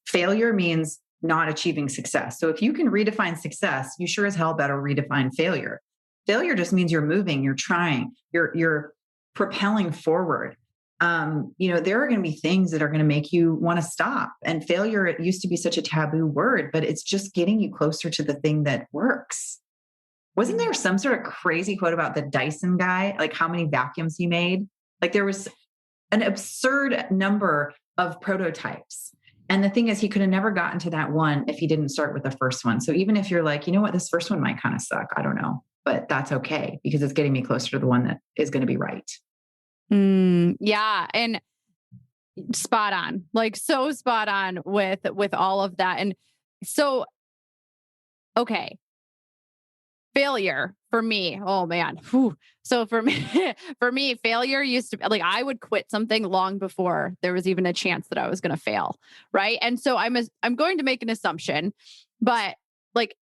failure means not achieving success. So if you can redefine success, you sure as hell better redefine failure. Failure just means you're moving, you're trying, you're propelling forward. There are going to be things that are going to make you want to stop. And failure, it used to be such a taboo word, but it's just getting you closer to the thing that works. Wasn't there some sort of crazy quote about the Dyson guy, like how many vacuums he made? Like there was an absurd number of prototypes. And the thing is, he could have never gotten to that one if he didn't start with the first one. So even if you're like, you know what, this first one might kind of suck, I don't know, but that's okay because it's getting me closer to the one that is going to be right. Yeah. And spot on, like so spot on with all of that. And so, okay. Failure for me. Oh man. Whew. So for me, failure used to be like, I would quit something long before there was even a chance that I was going to fail. Right. And so I'm going to make an assumption, but like,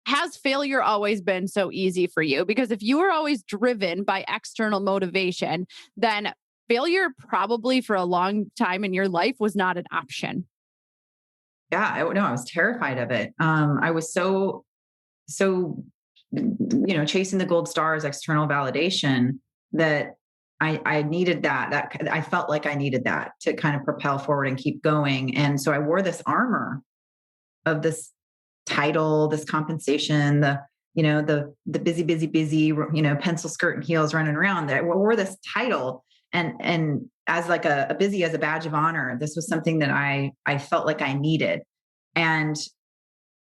has failure always been so easy for you? Because if you were always driven by external motivation, then failure probably for a long time in your life was not an option. Yeah. I was terrified of it. I was so, chasing the gold stars, external validation that I needed that I felt like I needed that to kind of propel forward and keep going. And so I wore this armor of this title, this compensation, the busy, pencil skirt and heels running around that I wore this title and as like a busy as a badge of honor. This was something that I felt like I needed. And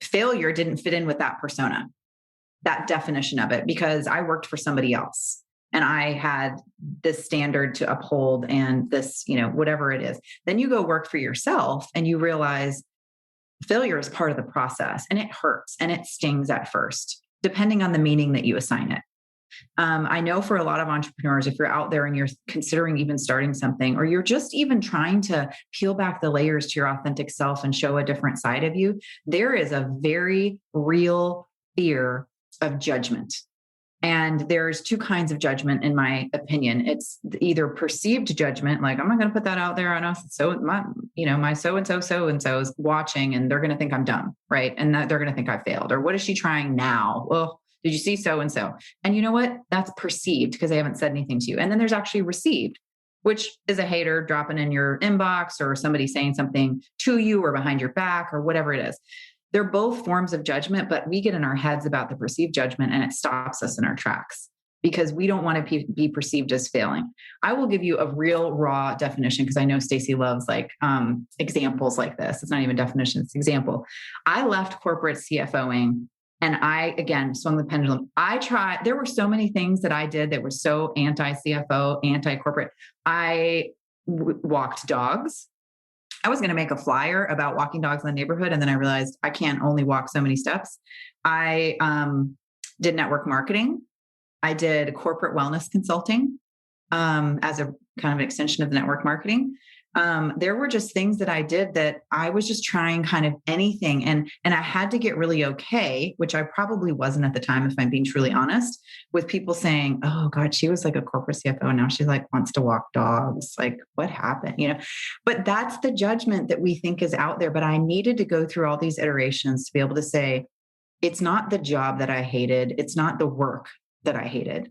failure didn't fit in with that persona, that definition of it, because I worked for somebody else and I had this standard to uphold and this, whatever it is. Then you go work for yourself and you realize failure is part of the process and it hurts and it stings at first, depending on the meaning that you assign it. I know for a lot of entrepreneurs, if you're out there and you're considering even starting something, or you're just even trying to peel back the layers to your authentic self and show a different side of you, there is a very real fear of judgment. And there's two kinds of judgment, in my opinion. It's either perceived judgment, like I'm not going to put that out there. I know my so-and-so is watching and they're going to think I'm dumb, right? And that they're going to think I failed. Or what is she trying now? Well, did you see so-and-so? And you know what? That's perceived because they haven't said anything to you. And then there's actually received, which is a hater dropping in your inbox or somebody saying something to you or behind your back or whatever it is. They're both forms of judgment, but we get in our heads about the perceived judgment and it stops us in our tracks because we don't want to be perceived as failing. I will give you a real raw definition because I know Stacey loves examples like this. It's not even definition, it's example. I left corporate CFOing and I, again, swung the pendulum. There were so many things that I did that were so anti-CFO, anti-corporate. I walked dogs. I was going to make a flyer about walking dogs in the neighborhood. And then I realized I can't only walk so many steps. I did network marketing. I did corporate wellness consulting as a kind of an extension of the network marketing. There were just things that I did that I was just trying kind of anything. And I had to get really okay, which I probably wasn't at the time, if I'm being truly honest, with people saying, oh God, she was like a corporate CFO. Now she wants to walk dogs. Like what happened? But that's the judgment that we think is out there. But I needed to go through all these iterations to be able to say, it's not the job that I hated. It's not the work that I hated.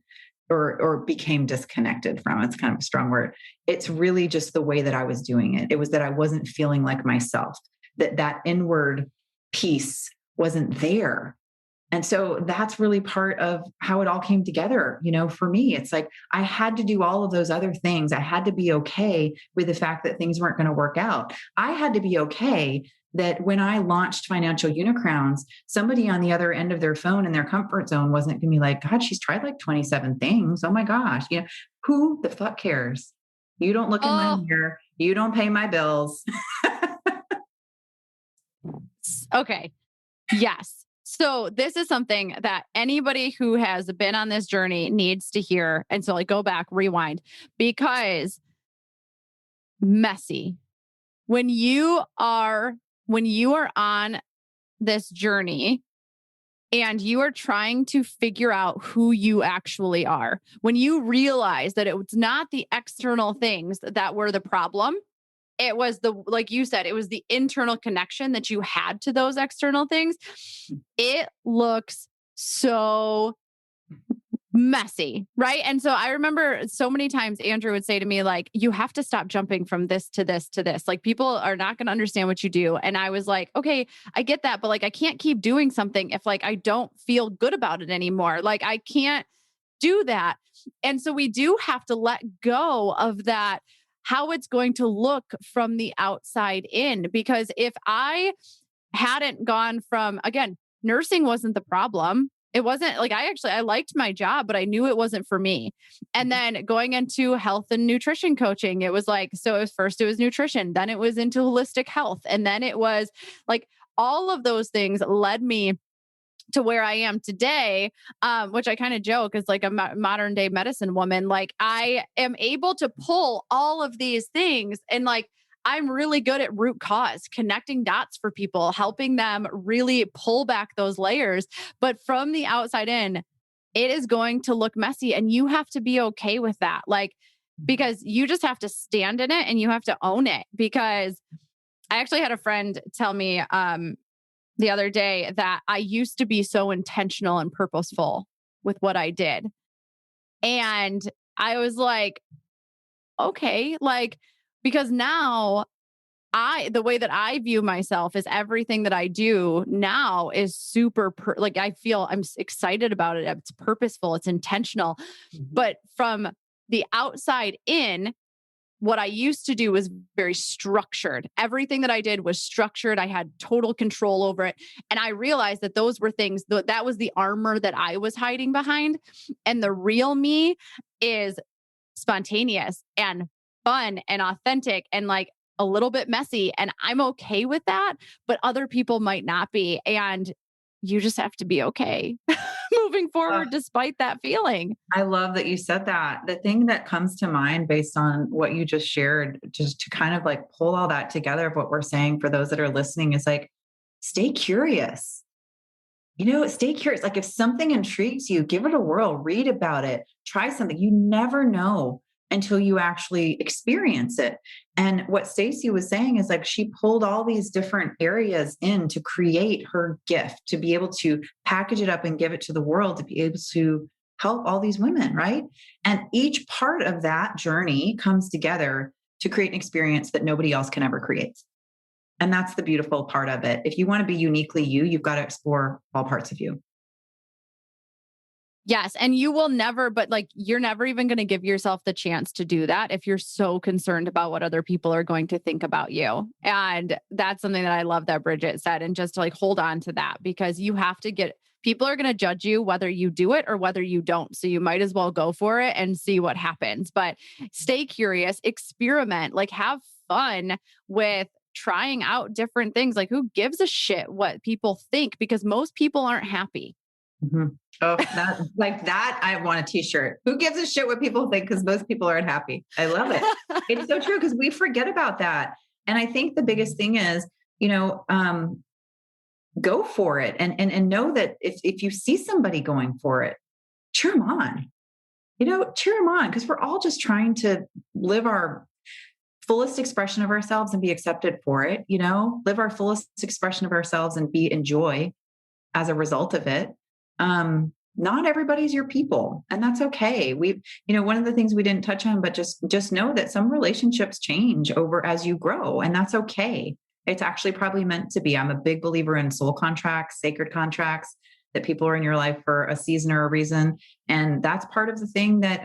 Or became disconnected from. It's kind of a strong word. It's really just the way that I was doing it. It was that I wasn't feeling like myself, that inward piece wasn't there. And so that's really part of how it all came together. For me, it's like I had to do all of those other things. I had to be okay with the fact that things weren't going to work out. I had to be okay that when I launched Financial Unicrowns, somebody on the other end of their phone in their comfort zone wasn't going to be like, God, she's tried like 27 things. Oh my gosh. Who the fuck cares? You don't look in my mirror. You don't pay my bills. Okay. Yes. So this is something that anybody who has been on this journey needs to hear. And so go back, rewind, because messy. When you are on this journey and you are trying to figure out who you actually are, when you realize that it was not the external things that were the problem, it was like you said, it was the internal connection that you had to those external things. It looks so messy, right? And so I remember so many times Andrew would say to me, like, you have to stop jumping from this to this to this. Like, people are not going to understand what you do. And I was like, okay, I get that, but like, I can't keep doing something if like I don't feel good about it anymore. Like, I can't do that. And so we do have to let go of that, how it's going to look from the outside in. Because if I hadn't gone from, again, nursing wasn't the problem. It wasn't like I liked my job, but I knew it wasn't for me. And then going into health and nutrition coaching, it was like, so it was first it was nutrition, then it was into holistic health. And then it was like all of those things led me to where I am today, which I kind of joke is like a modern day medicine woman. Like I am able to pull all of these things and like I'm really good at root cause, connecting dots for people, helping them really pull back those layers. But from the outside in, it is going to look messy and you have to be okay with that. Like, because you just have to stand in it and you have to own it. Because I actually had a friend tell me, the other day that I used to be so intentional and purposeful with what I did. And I was like, okay, like, because now the way that I view myself is everything that I do now is super, like, I feel I'm excited about it. It's purposeful, it's intentional. But from the outside in, what I used to do was very structured. Everything that I did was structured. I had total control over it. And I realized that those were things that was the armor that I was hiding behind. And the real me is spontaneous and fun and authentic and like a little bit messy. And I'm okay with that, but other people might not be. And you just have to be okay moving forward despite that feeling. I love that you said that. The thing that comes to mind based on what you just shared, just to kind of like pull all that together of what we're saying for those that are listening is like, stay curious. Stay curious. Like if something intrigues you, give it a whirl, read about it, try something. You never know until you actually experience it. And what Stacey was saying is like she pulled all these different areas in to create her gift, to be able to package it up and give it to the world, to be able to help all these women, right? And each part of that journey comes together to create an experience that nobody else can ever create. And that's the beautiful part of it. If you want to be uniquely you, you've got to explore all parts of you. Yes. And you will never, but like, you're never even going to give yourself the chance to do that if you're so concerned about what other people are going to think about you. And that's something that I love that Bridgette said. And just to like hold on to that, because you have to people are going to judge you whether you do it or whether you don't. So you might as well go for it and see what happens. But stay curious, experiment, like have fun with trying out different things. Like who gives a shit what people think? Because most people aren't happy. Mm-hmm. Oh, that I want a t-shirt. Who gives a shit what people think? Because most people aren't happy. I love it. It's so true because we forget about that. And I think the biggest thing is, go for it and know that if you see somebody going for it, cheer them on. Cheer them on because we're all just trying to live our fullest expression of ourselves and be accepted for it. Live our fullest expression of ourselves and be in joy as a result of it. Not everybody's your people, and that's okay. One of the things we didn't touch on, but just know that some relationships change over as you grow, and that's okay. It's actually probably meant to be. I'm a big believer in soul contracts, sacred contracts, that people are in your life for a season or a reason. And that's part of the thing that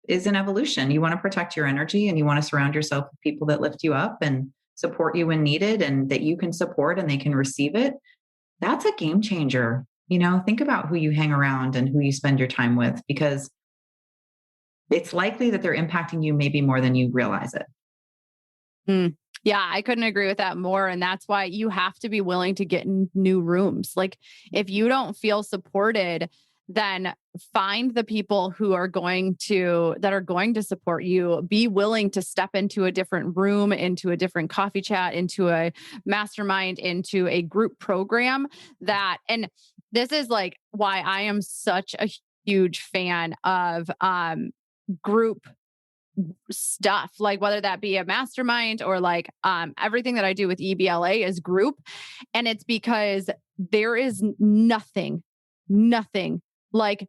is an evolution. You want to protect your energy and you want to surround yourself with people that lift you up and support you when needed and that you can support and they can receive it. That's a game changer. Think about who you hang around and who you spend your time with, because it's likely that they're impacting you maybe more than you realize it. Yeah, I couldn't agree with that more. And that's why you have to be willing to get in new rooms. Like if you don't feel supported, then find the people who are going to support you. Be willing to step into a different room, into a different coffee chat, into a mastermind, into a group program and this is like why I am such a huge fan of group stuff, like whether that be a mastermind or like everything that I do with EBLA is group. And it's because there is nothing like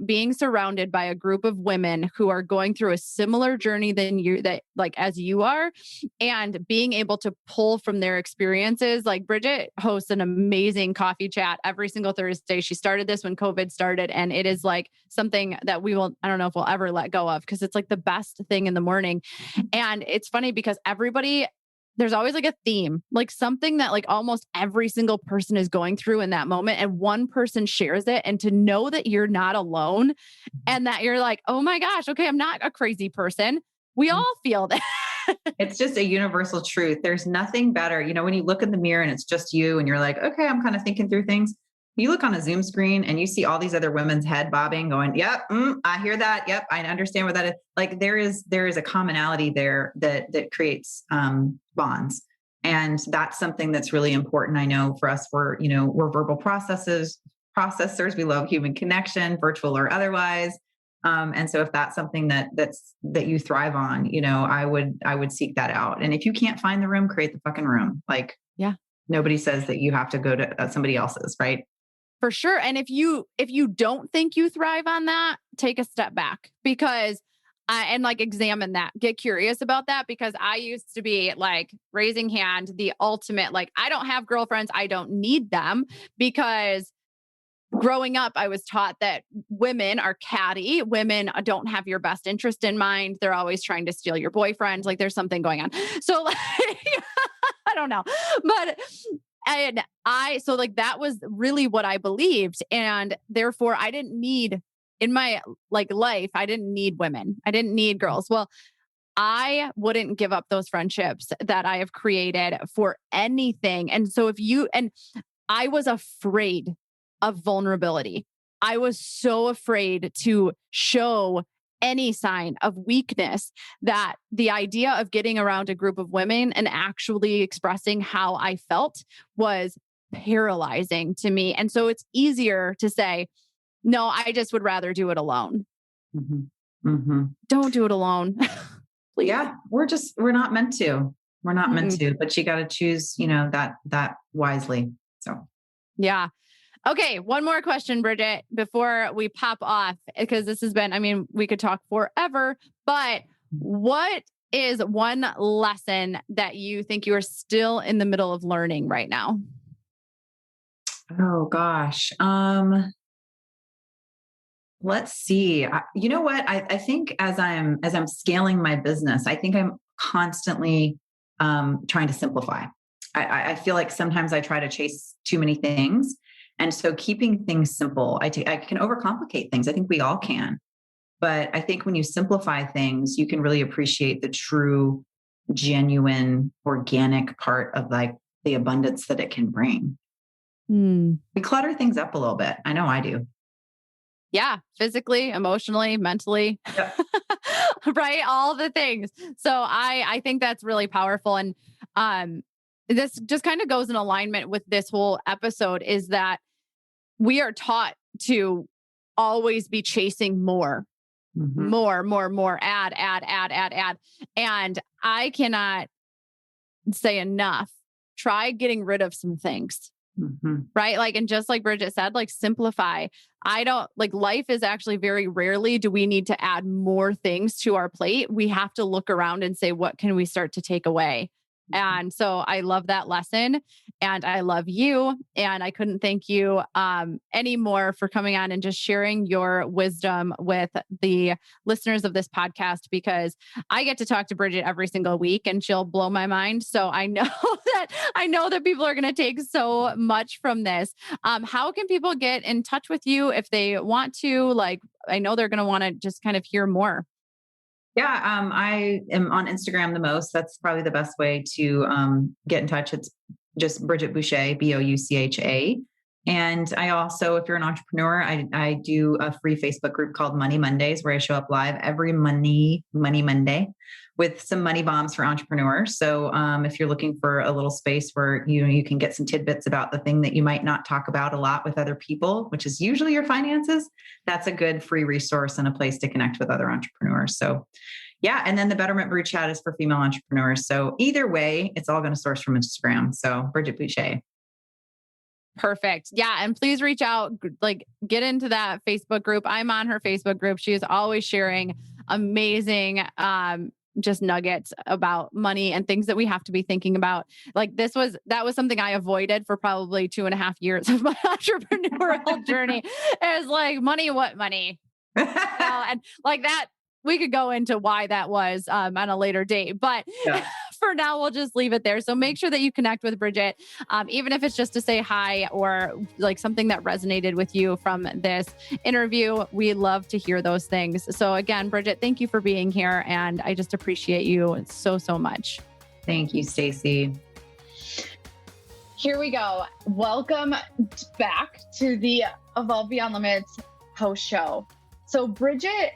being surrounded by a group of women who are going through a similar journey than you, that like as you are, and being able to pull from their experiences. Like Bridgette hosts an amazing coffee chat every single Thursday. She started this when COVID started, and it is like something that I don't know if we'll ever let go of, because it's like the best thing in the morning. And it's funny because there's always like a theme, like something that like almost every single person is going through in that moment. And one person shares it. And to know that you're not alone and that you're like, oh my gosh, okay, I'm not a crazy person. We all feel that. It's just a universal truth. There's nothing better. When you look in the mirror and it's just you and you're like, okay, I'm kind of thinking through things. You look on a Zoom screen and you see all these other women's head bobbing going, yep, I hear that. Yep. I understand what that is. Like there is a commonality there that creates bonds. And that's something that's really important. I know for us, we're verbal processors. We love human connection, virtual or otherwise. And so if that's something that you thrive on, I would seek that out. And if you can't find the room, create the fucking room. Like, yeah, nobody says that you have to go to somebody else's, right? For sure. And if you don't think you thrive on that, take a step back, because and like examine that, get curious about that, because I used to be like raising hand, the ultimate, like, I don't have girlfriends. I don't need them, because growing up, I was taught that women are catty. Women don't have your best interest in mind. They're always trying to steal your boyfriend. Like there's something going on. So like, I don't know, but so like that was really what I believed. And therefore I didn't need in my like life, I didn't need women. I didn't need girls. Well, I wouldn't give up those friendships that I have created for anything. And so I was afraid of vulnerability. I was so afraid to show any sign of weakness that the idea of getting around a group of women and actually expressing how I felt was paralyzing to me. And so it's easier to say, no, I just would rather do it alone. Mm-hmm. Mm-hmm. Don't do it alone. Please. Yeah, we're not meant to. We're not meant to, but you got to choose, that wisely. So, yeah. Okay, one more question, Bridgette, before we pop off, because this has been, we could talk forever, but what is one lesson that you think you are still in the middle of learning right now? Oh gosh. Let's see. You know what? I think as I'm scaling my business, I think I'm constantly trying to simplify. I feel like sometimes I try to chase too many things. And so keeping things simple, I can overcomplicate things. I think we all can. But I think when you simplify things, you can really appreciate the true, genuine, organic part of like the abundance that it can bring. We clutter things up a little bit. I know I do. Yeah, physically, emotionally, mentally, yep. Right? All the things. So I think that's really powerful. And this just kind of goes in alignment with this whole episode, is that we are taught to always be chasing more, more, add. And I cannot say enough. Try getting rid of some things. Right? Like, and just like Bridgette said, like simplify. Life is actually very rarely do we need to add more things to our plate. We have to look around and say, what can we start to take away? And so I love that lesson, and I love you. And I couldn't thank you anymore for coming on and just sharing your wisdom with the listeners of this podcast, because I get to talk to Bridgette every single week and she'll blow my mind. So I know that people are going to take so much from this. How can people get in touch with you if they want to? Like, I know they're going to want to just kind of hear more. Yeah, I am on Instagram the most. That's probably the best way to get in touch. It's just Bridgette Boucha, Boucha. And I also, if you're an entrepreneur, I do a free Facebook group called Money Mondays, where I show up live every Money Monday with some money bombs for entrepreneurs. So if you're looking for a little space where you can get some tidbits about the thing that you might not talk about a lot with other people, which is usually your finances, that's a good free resource and a place to connect with other entrepreneurs. So yeah. And then the Betterment Brew Chat is for female entrepreneurs. So either way, it's all going to source from Instagram. So Bridgette Boucha. Perfect. Yeah. And please reach out, like get into that Facebook group. I'm on her Facebook group. She is always sharing amazing, just nuggets about money and things that we have to be thinking about. Like that was something I avoided for probably 2.5 years of my entrepreneurial journey. It was like money, what money? And like that, we could go into why that was on a later date, but Yeah. for now, we'll just leave it there. So make sure that you connect with Bridgette, even if it's just to say hi or like something that resonated with you from this interview. We love to hear those things. So again, Bridgette, thank you for being here. And I just appreciate you so, so much. Thank you, Stacey. Here we go. Welcome back to the Evolve Beyond Limits post show. So Bridgette,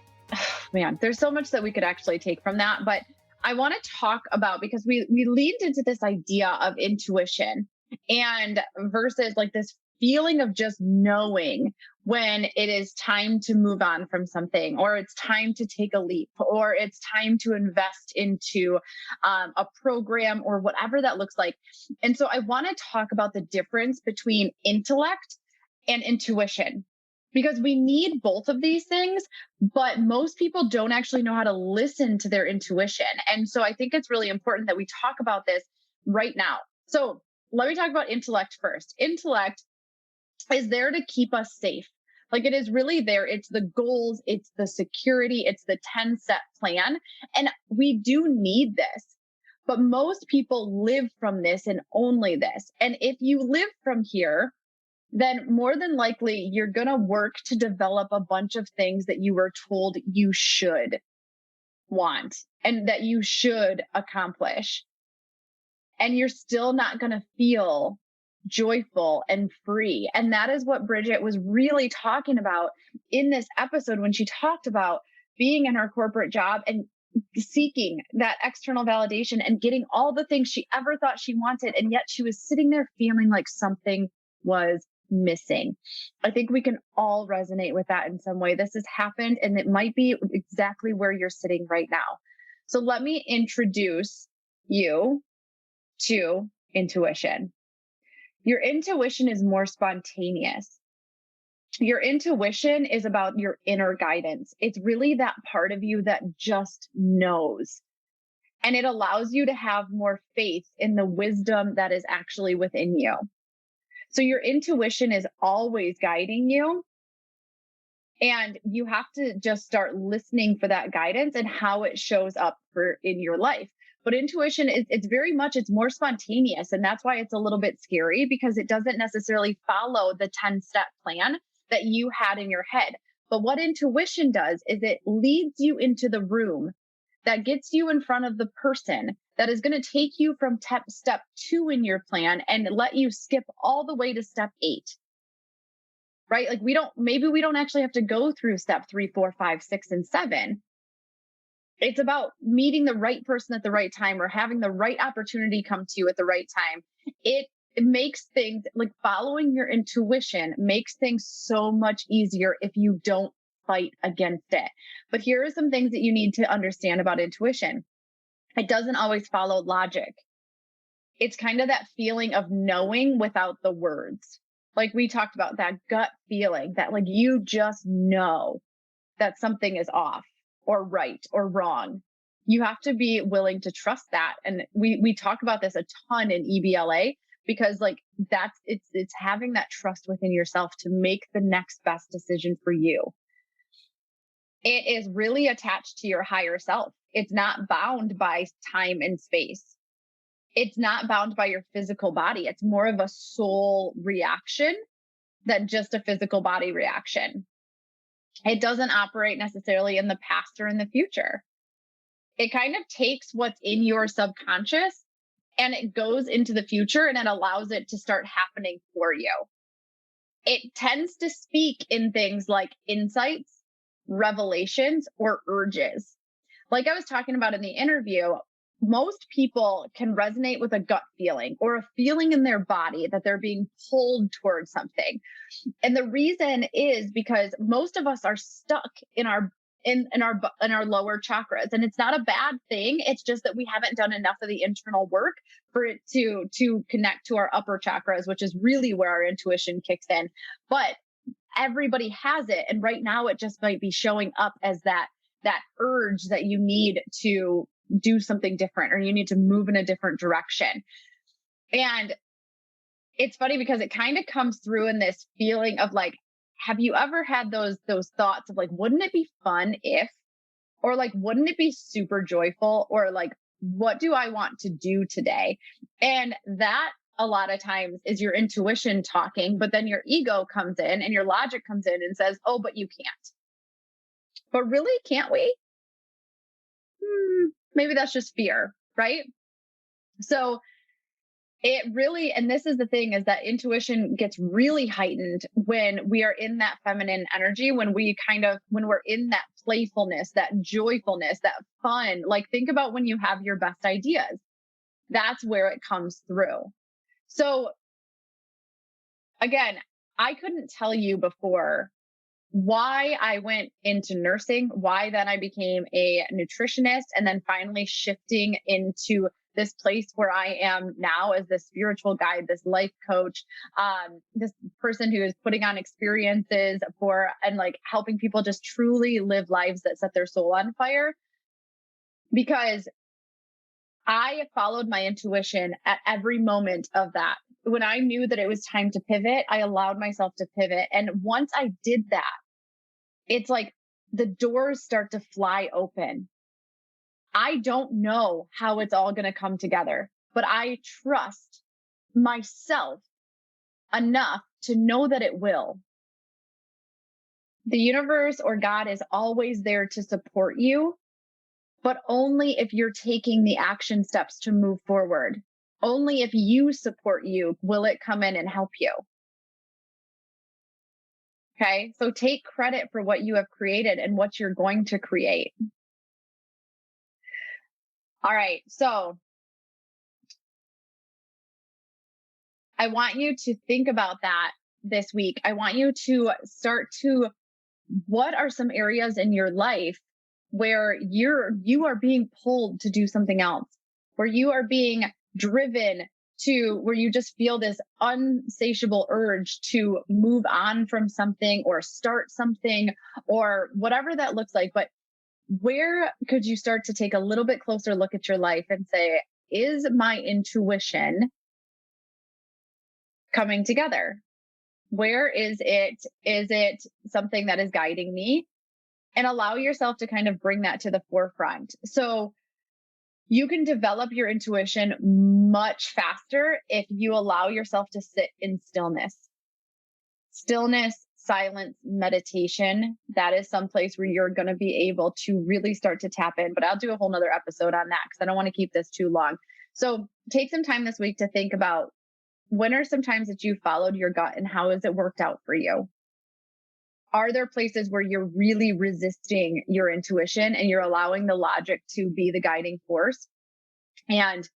man, there's so much that we could actually take from that, but I want to talk about, because we leaned into this idea of intuition and versus like this feeling of just knowing when it is time to move on from something, or it's time to take a leap, or it's time to invest into a program or whatever that looks like. And so I want to talk about the difference between intellect and intuition, because we need both of these things, but most people don't actually know how to listen to their intuition. And so I think it's really important that we talk about this right now. So let me talk about intellect first. Intellect is there to keep us safe. Like it is really there. It's the goals, it's the security, it's the 10-step plan. And we do need this, but most people live from this and only this. And if you live from here, then more than likely you're going to work to develop a bunch of things that you were told you should want and that you should accomplish. And you're still not going to feel joyful and free. And that is what Bridgette was really talking about in this episode when she talked about being in her corporate job and seeking that external validation and getting all the things she ever thought she wanted. And yet she was sitting there feeling like something was missing. I think we can all resonate with that in some way. This has happened and it might be exactly where you're sitting right now. So let me introduce you to intuition. Your intuition is more spontaneous. Your intuition is about your inner guidance. It's really that part of you that just knows. And it allows you to have more faith in the wisdom that is actually within you. So your intuition is always guiding you. And you have to just start listening for that guidance and how it shows up in your life. But intuition it's very much, it's more spontaneous. And that's why it's a little bit scary, because it doesn't necessarily follow the 10-step plan that you had in your head. But what intuition does is it leads you into the room that gets you in front of the person that is going to take you from step 2 in your plan and let you skip all the way to step 8. Right? Like maybe we don't actually have to go through step 3, 4, 5, 6, and 7. It's about meeting the right person at the right time or having the right opportunity come to you at the right time. It makes things like following your intuition makes things so much easier if you don't fight against it. But here are some things that you need to understand about intuition. It doesn't always follow logic. It's kind of that feeling of knowing without the words. Like we talked about, that gut feeling that like you just know that something is off or right or wrong. You have to be willing to trust that. And we talk about this a ton in EBLA, because like it's having that trust within yourself to make the next best decision for you. It is really attached to your higher self. It's not bound by time and space. It's not bound by your physical body. It's more of a soul reaction than just a physical body reaction. It doesn't operate necessarily in the past or in the future. It kind of takes what's in your subconscious and it goes into the future and it allows it to start happening for you. It tends to speak in things like insights, revelations, or urges. Like I was talking about in the interview, most people can resonate with a gut feeling or a feeling in their body that they're being pulled towards something. And the reason is because most of us are stuck in our in our lower chakras. And it's not a bad thing. It's just that we haven't done enough of the internal work for it to connect to our upper chakras, which is really where our intuition kicks in. But everybody has it. And right now it just might be showing up as that urge that you need to do something different, or you need to move in a different direction. And it's funny because it kind of comes through in this feeling of like, have you ever had those thoughts of like, wouldn't it be fun if, or like, wouldn't it be super joyful, or like, what do I want to do today? And that a lot of times is your intuition talking, but then your ego comes in and your logic comes in and says, oh, but you can't. But really, can't we? Maybe that's just fear, right? So it really, and this is the thing, is that intuition gets really heightened when we are in that feminine energy, when we're in that playfulness, that joyfulness, that fun. Like, think about when you have your best ideas. That's where it comes through. So again, I couldn't tell you before why I went into nursing, why then I became a nutritionist, and then finally shifting into this place where I am now as this spiritual guide, this life coach, this person who is putting on experiences and like helping people just truly live lives that set their soul on fire. Because I followed my intuition at every moment of that. When I knew that it was time to pivot, I allowed myself to pivot. And once I did that, it's like the doors start to fly open. I don't know how it's all going to come together, but I trust myself enough to know that it will. The universe or God is always there to support you, but only if you're taking the action steps to move forward. Only if you support you will it come in and help you. Okay, so take credit for what you have created and what you're going to create. All right, so I want you to think about that this week. I want you to what are some areas in your life where you are being pulled to do something else, where you are being driven to, where you just feel this unsatiable urge to move on from something or start something or whatever that looks like. But where could you start to take a little bit closer look at your life and say, is my intuition coming together? Where is it? Is it something that is guiding me? And allow yourself to kind of bring that to the forefront. So you can develop your intuition much faster if you allow yourself to sit in stillness. Stillness, silence, meditation, that is some place where you're going to be able to really start to tap in. But I'll do a whole nother episode on that because I don't want to keep this too long. So take some time this week to think about, when are some times that you followed your gut and how has it worked out for you? Are there places where you're really resisting your intuition and you're allowing the logic to be the guiding force? And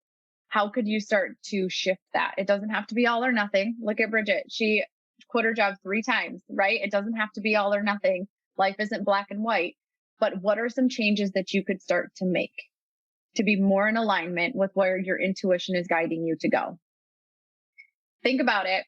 how could you start to shift that? It doesn't have to be all or nothing. Look at Bridgette. She quit her job 3 times, right? It doesn't have to be all or nothing. Life isn't black and white. But what are some changes that you could start to make to be more in alignment with where your intuition is guiding you to go? Think about it.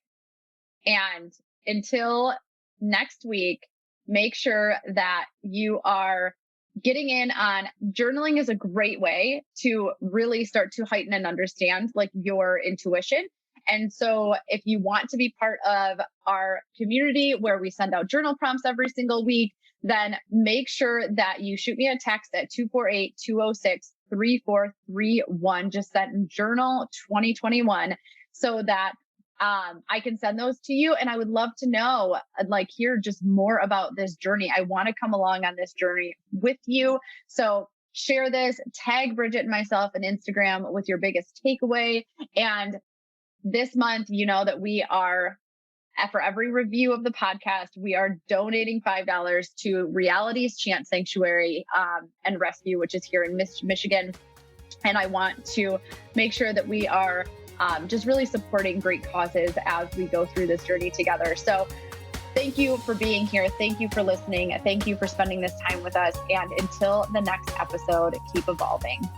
And until next week, make sure that you are getting in on journaling. Is a great way to really start to heighten and understand like your intuition. And so if you want to be part of our community where we send out journal prompts every single week, then make sure that you shoot me a text at 248-206-3431. Just send journal 2021 so that I can send those to you. And I would love to know, like, hear just more about this journey. I want to come along on this journey with you. So share this, tag Bridgette and myself on Instagram with your biggest takeaway. And this month, you know that we are, for every review of the podcast, we are donating $5 to Reality's Chant Sanctuary and Rescue, which is here in Michigan. And I want to make sure that we are just really supporting great causes as we go through this journey together. So Thank you for being here. Thank you for listening. Thank you for spending this time with us. And until the next episode, keep evolving.